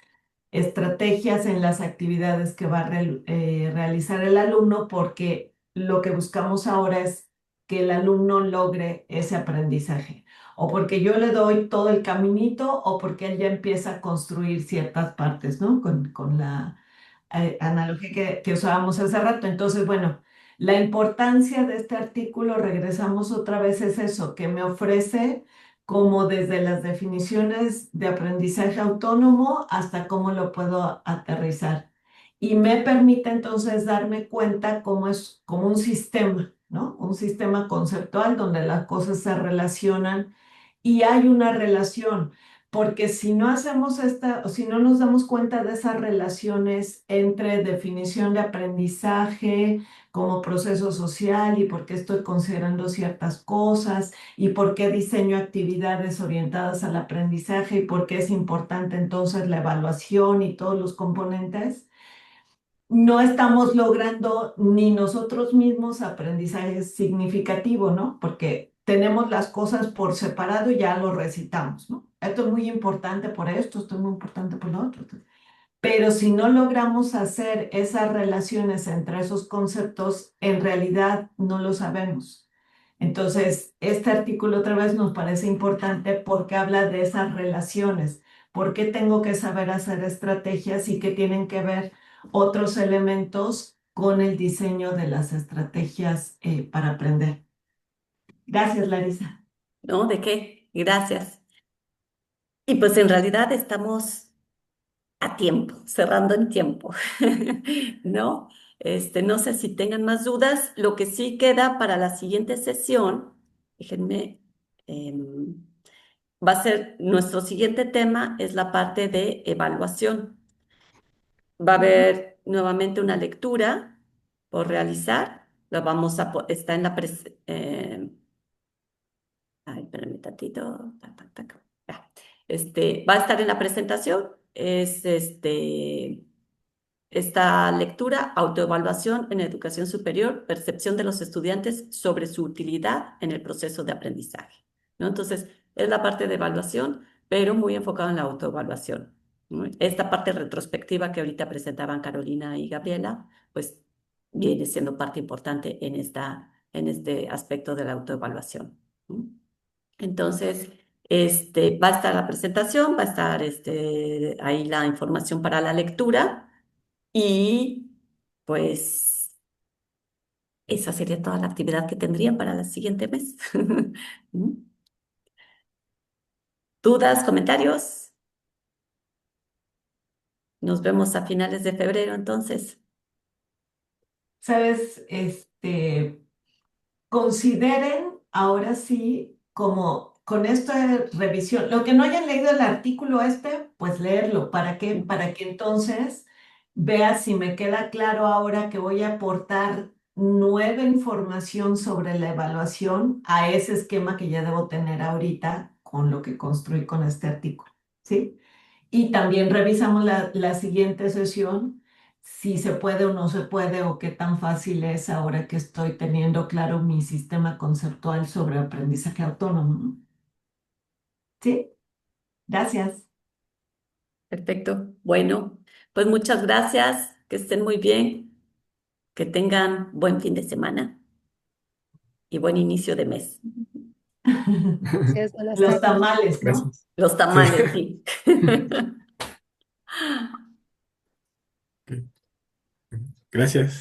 estrategias en las actividades que va a realizar el alumno, porque lo que buscamos ahora es que el alumno logre ese aprendizaje, o porque yo le doy todo el caminito, o porque él ya empieza a construir ciertas partes, ¿no? Con la analogía que usábamos hace rato. Entonces, bueno, la importancia de este artículo, regresamos otra vez, es eso, que me ofrece como desde las definiciones de aprendizaje autónomo hasta cómo lo puedo aterrizar. Y me permite entonces darme cuenta cómo es como un sistema, ¿no? Un sistema conceptual donde las cosas se relacionan y hay una relación, porque si no hacemos esta, o si no nos damos cuenta de esas relaciones entre definición de aprendizaje como proceso social y por qué estoy considerando ciertas cosas y por qué diseño actividades orientadas al aprendizaje y por qué es importante entonces la evaluación y todos los componentes, no estamos logrando ni nosotros mismos aprendizaje significativo, ¿no? Porque tenemos las cosas por separado y ya lo recitamos, ¿no? Esto es muy importante por esto, esto es muy importante por lo otro. Pero si no logramos hacer esas relaciones entre esos conceptos, en realidad no lo sabemos. Entonces, este artículo otra vez nos parece importante porque habla de esas relaciones. ¿Por qué tengo que saber hacer estrategias y qué tienen que ver otros elementos con el diseño de las estrategias para aprender? Gracias, Larisa. ¿No? ¿De qué? Gracias. Y pues en realidad estamos a tiempo, cerrando en tiempo, ¿no? No sé si tengan más dudas. Lo que sí queda para la siguiente sesión, déjenme, va a ser, nuestro siguiente tema es la parte de evaluación. Va a haber nuevamente una lectura por realizar. Está en la ay, espérame tantito. Tac, tac, tac. Ya. Va a estar en la presentación. Es esta lectura, autoevaluación en educación superior, percepción de los estudiantes sobre su utilidad en el proceso de aprendizaje, ¿no? Entonces, es la parte de evaluación, pero muy enfocada en la autoevaluación, ¿no? Esta parte retrospectiva que ahorita presentaban Carolina y Gabriela, pues viene siendo parte importante en este aspecto de la autoevaluación, ¿no? Entonces, va a estar la presentación, va a estar ahí la información para la lectura. Y pues esa sería toda la actividad que tendrían para el siguiente mes. ¿Mm? ¿Dudas, comentarios? Nos vemos a finales de febrero, entonces. Sabes, consideren ahora sí, como con esta revisión, lo que no hayan leído el artículo pues leerlo. ¿Para qué? Para que entonces vea si me queda claro ahora que voy a aportar nueva información sobre la evaluación a ese esquema que ya debo tener ahorita con lo que construí con este artículo, ¿sí? Y también revisamos la siguiente sesión, si se puede o no se puede, o qué tan fácil es ahora que estoy teniendo claro mi sistema conceptual sobre aprendizaje autónomo, ¿no? Sí, gracias. Perfecto. Bueno, pues muchas gracias. Que estén muy bien. Que tengan buen fin de semana y buen inicio de mes. Gracias, buenas Los tardes. tamales, ¿no? Gracias. Los Sí. tamales, sí. Ok. Gracias.